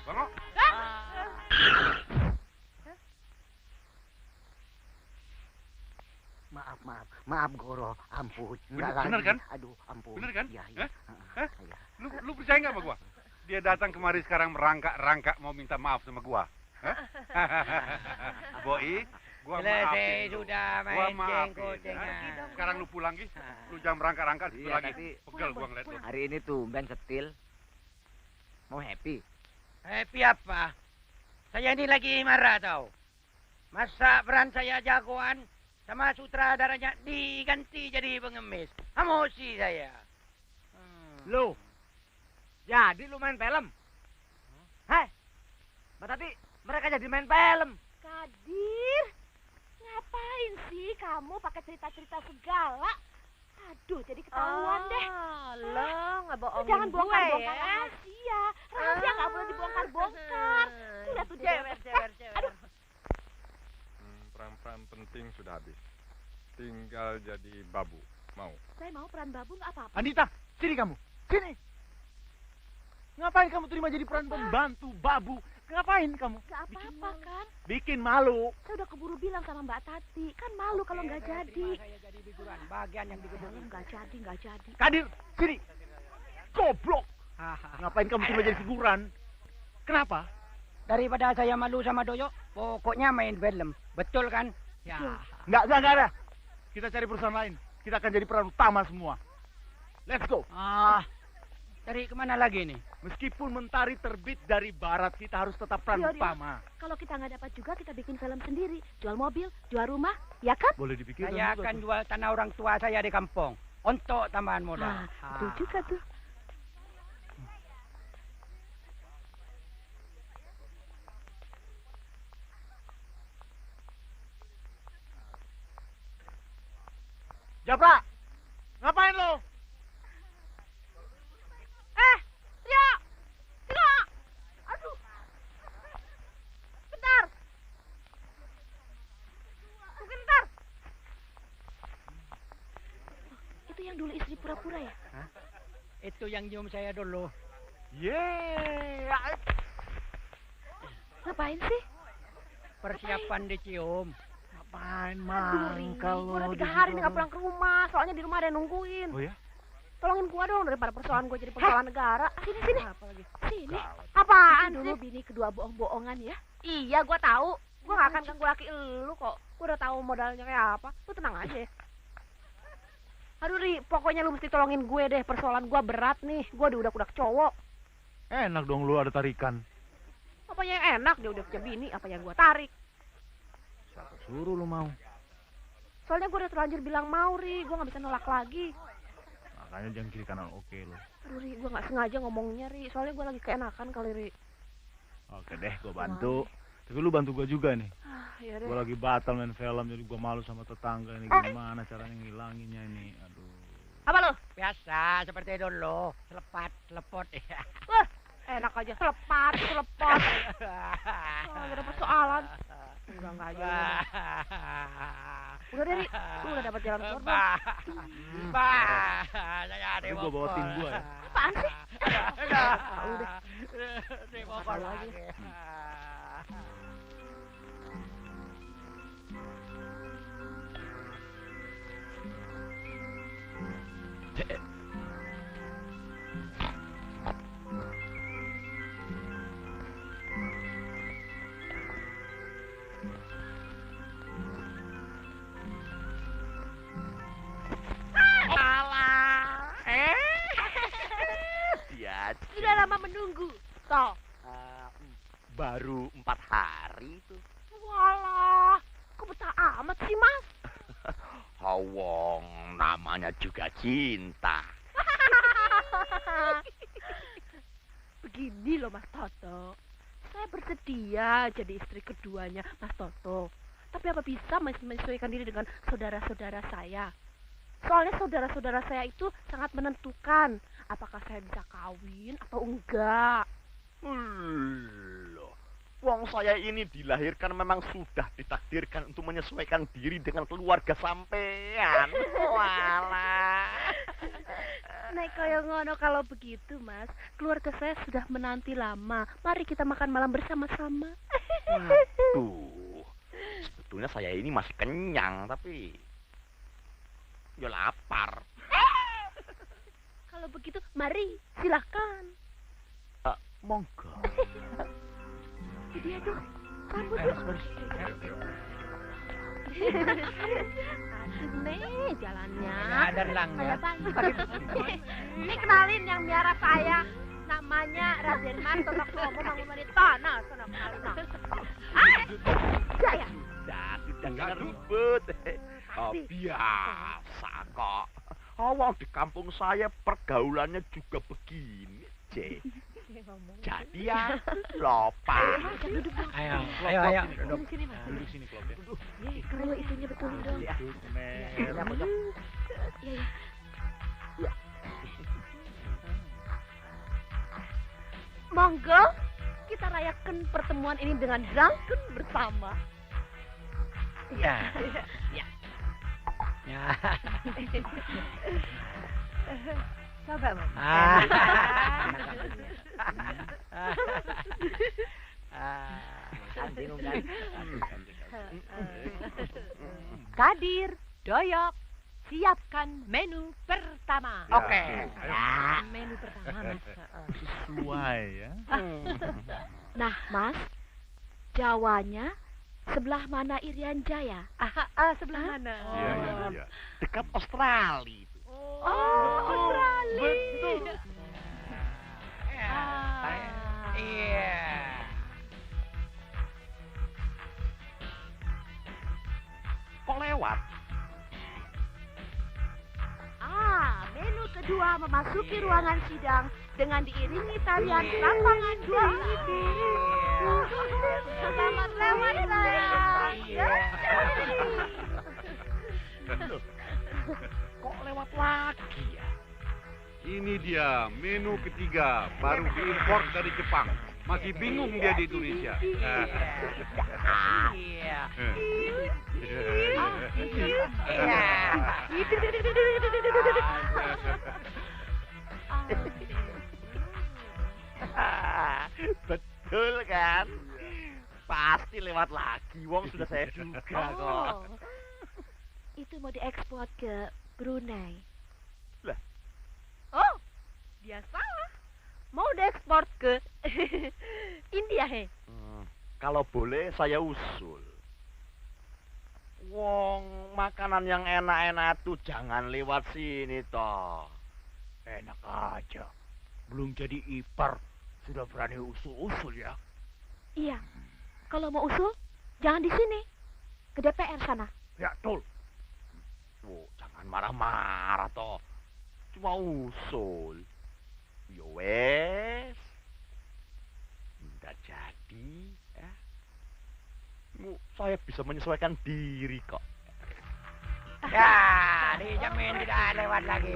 Bangok. Maaf Goro, ampun. Bener kan? Aduh, ampun. Bener kan? Iya. Hah? Lu percaya nggak sama gua? Dia datang kemari sekarang merangkak mau minta maaf sama gua. Hah? Boi, gua maafin lu. Sudah Gua maafin. Sekarang lu pulang Gi. Lu jangan merangkak-rangkak situ lagi. Pegel gua ngeliat lu. Hari ini tumben setil. Mau happy? Happy apa? Saya ini lagi marah tau. Masa peran saya jagoan sama sutradaranya diganti jadi pengemis. Emosi saya. Lu, jadi lu main film? Hei, Mbak Tati, mereka jadi main film. Kadir, ngapain sih kamu pakai cerita-cerita segala? Aduh, jadi ketahuan deh. Lo nggak bohongin Jangan gue bongkar-bongkar ya. rahasia. Rahasia nggak boleh dibongkar-bongkar. Sudah tuh Jewer. Aduh, Peran-peran penting sudah habis. Tinggal jadi babu. Mau? saya mau peran babu nggak apa-apa. Anita, sini kamu. Sini. Ngapain kamu terima jadi peran pembantu babu? Ngapain kamu? Nggak apa-apa kan? Bikin malu. Saya udah keburu bilang sama Mbak Tati. Kan malu kalau nggak jadi. Saya jadi figuran, bagian yang dikebukin. Nggak jadi. Kadir, sini. Goblok. Ngapain kamu cuma jadi figuran? Kenapa? Daripada saya malu sama Doyo, pokoknya main film. Betul kan? Ya. Nggak ada. Kita cari perusahaan lain. Kita akan jadi peran utama semua. Let's go. Cari kemana lagi nih? Meskipun mentari terbit dari barat, kita harus tetap peran Rio. utama. Kalau kita nggak dapat juga, kita bikin film sendiri. Jual mobil, jual rumah, ya kan? Boleh dipikirkan Saya juga akan tuh. jual tanah orang tua saya di kampung untuk tambahan modal. Nah, betul juga tuh. Japra, ngapain lo? pura-pura ya? Itu yang nyium saya dulu. Yeay. Ngapain sih? Persiapan dicium. Ngapain, Aduh, Ri. Mang? Kalau Gua udah 3 di hari nih situ nggak pulang ke rumah. Soalnya di rumah ada yang nungguin. Oh ya? Tolongin gua dong daripada persoalan gua jadi persoalan negara. Sini. Apa lagi? Sini. Gawat. Apaan Dulu sih? bini kedua bohong-bohongan ya. Iya, gua tahu. Gua gak akan ganggu laki lu kok. Gua udah tahu modalnya kayak apa. Lu tenang aja. Aduh, Ri, pokoknya lu mesti tolongin gue deh. Persoalan gua berat nih. Gua diudak-udak cowok. Enak dong lu ada tarikan. Apanya yang enak? Dia udah punya bini, apa yang gua tarik? Siapa suruh lu mau? Soalnya gua udah terlanjur bilang mau, Ri. Gua gak bisa nolak lagi. Makanya jangan kiri kanan oke lu. Aduh, Ri, gua gak sengaja ngomongnya, Ri. Soalnya gua lagi keenakan kali, Ri. Oke deh, gua bantu. Tapi lu bantu gua juga nih. Ya deh. Gua lagi batal main film, jadi gua malu sama tetangga ini. Gimana caranya ngilanginnya ini? Aduh. Apa lu? Biasa seperti dulu. Selepat, selepot. Wah, enak aja. Selepat. Oh, gak ada persoalan. Enggak aja. Udah deh, Ri. Lu udah dapat jalan keluar belum? Saya ada Tapi gua bawa tim gua ya. Apaan sih? Udah. Dibokor lagi. Sudah lama menunggu. Toh. Baru 4 hari itu. Walah, kok betah amat sih, Mas? Hawong, namanya juga cinta. Begini loh, Mas Toto. Saya bersedia jadi istri keduanya Mas Toto. Tapi apa bisa menyesuaikan diri dengan saudara-saudara saya? Soalnya saudara-saudara saya itu sangat menentukan apakah saya bisa kawin atau enggak. Loh, wong saya ini dilahirkan memang sudah ditakdirkan untuk menyesuaikan diri dengan keluarga sampean. Walah. Nek kaya ngono kalau begitu, Mas. Keluarga saya sudah menanti lama. Mari kita makan malam bersama-sama. Waduh, sebetulnya saya ini masih kenyang, tapi ya lapar. Kalau begitu, mari, silakan. Monggo. Dia tuh, sambut yuk. Asik nih jalannya. Ada langgar. Ini kenalin yang miara saya. Namanya Raden Mas Toto Kromo Mangunwanitana. Sana kenalin. Ya. Jangan ribut. Oh, biasa kok. Awang di kampung saya pergaulannya juga begini, C. Jadi ya, lopa. Ayo. Duduk sini, Klop ya. Kalau itunya betul dong. Duduk, men. Iya. Monggo, kita rayakan pertemuan ini dengan rangkun bersama. Ya. Coba, Mas. Bingung kan? Kadir, Doyok, siapkan menu pertama. Ya. Oke. Ya, menu pertama, Mas. Sesuai ya. Nah, Mas, Jawanya sebelah mana Irian Jaya? Sebelah mana? Iya. Dekat Australia itu. Oh, Australia. Betul. Iya. Kok lewat? Menu kedua memasuki ruangan sidang dengan diiringi tarian lapangan dua. Selamat lewat, sayang. Kok lewat lagi ya? Ini dia menu ketiga, baru diimpor dari Jepang. Masih bingung dia di Indonesia. Iya. Betul kan? Pasti lewat lagi, wong sudah saya duga kok. Oh, itu mau diekspor ke Brunei. Lah. Oh, dia salah. Mau diekspor ke India, he. Kalau boleh saya usul. Wong makanan yang enak-enak tuh jangan lewat sini toh. Enak aja. Belum jadi ipar, sudah berani usul-usul ya. Iya. Kalau mau usul, jangan di sini. Ke DPR sana. Ya, tol. Oh, jangan marah-marah toh. Cuma usul. Yo wes. Nggak jadi, ya. Saya bisa menyesuaikan diri kok. Ya, dijamin tidak lewat lagi.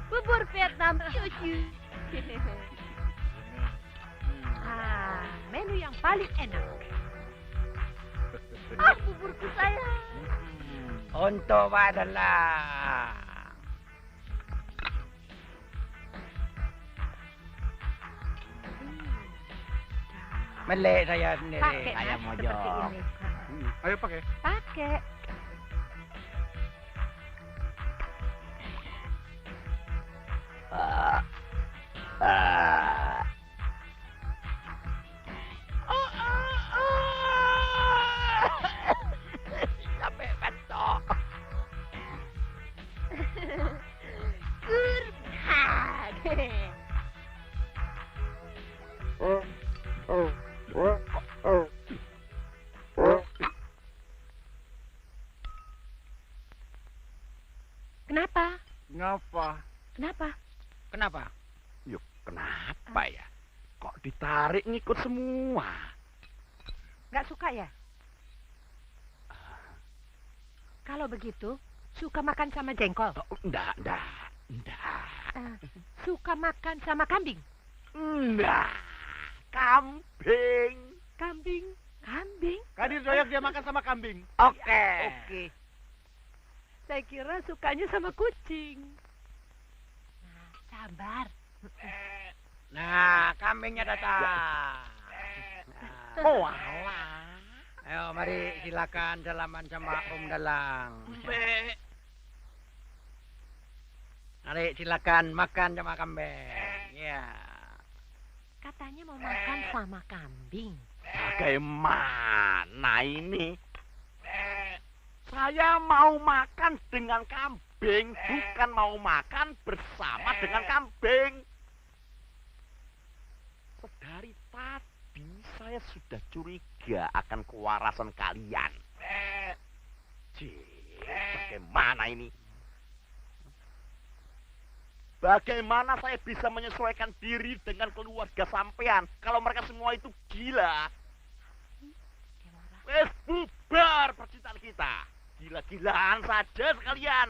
Bubur Vietnam cucu. Menu yang paling enak. Buburku sayang. Untuk Pak Dalang. Melek saya sendiri. Pakai Ayam nasi mojok. seperti ini. Ayo pakai. Pakai. Sampai bentok. Kenapa? Ngapa? Kenapa? Kenapa? Yuk, kenapa ya? Kok ditarik ngikut semua? Nggak suka ya? Kalau begitu, suka makan sama jengkol? Oh, enggak. Suka makan sama kambing? Enggak. Kambing. Kambing? Kadir doyak dia makan sama kambing. Oke. Saya kira sukanya sama kucing. Nah, sabar. Nah, kambingnya datang. Oh, alah. Ayo, mari silakan salaman sama Om Dalang. Mari silakan makan sama kambing. Ya. Katanya mau makan sama kambing. Bagaimana ini? Saya mau makan dengan kambing, bukan mau makan bersama dengan kambing. Sedari tadi saya sudah curiga akan kewarasan kalian. Bagaimana ini? Bagaimana saya bisa menyesuaikan diri dengan keluarga sampean kalau mereka semua itu gila? Wes bubar percintaan kita. Gila-gilaan saja sekalian.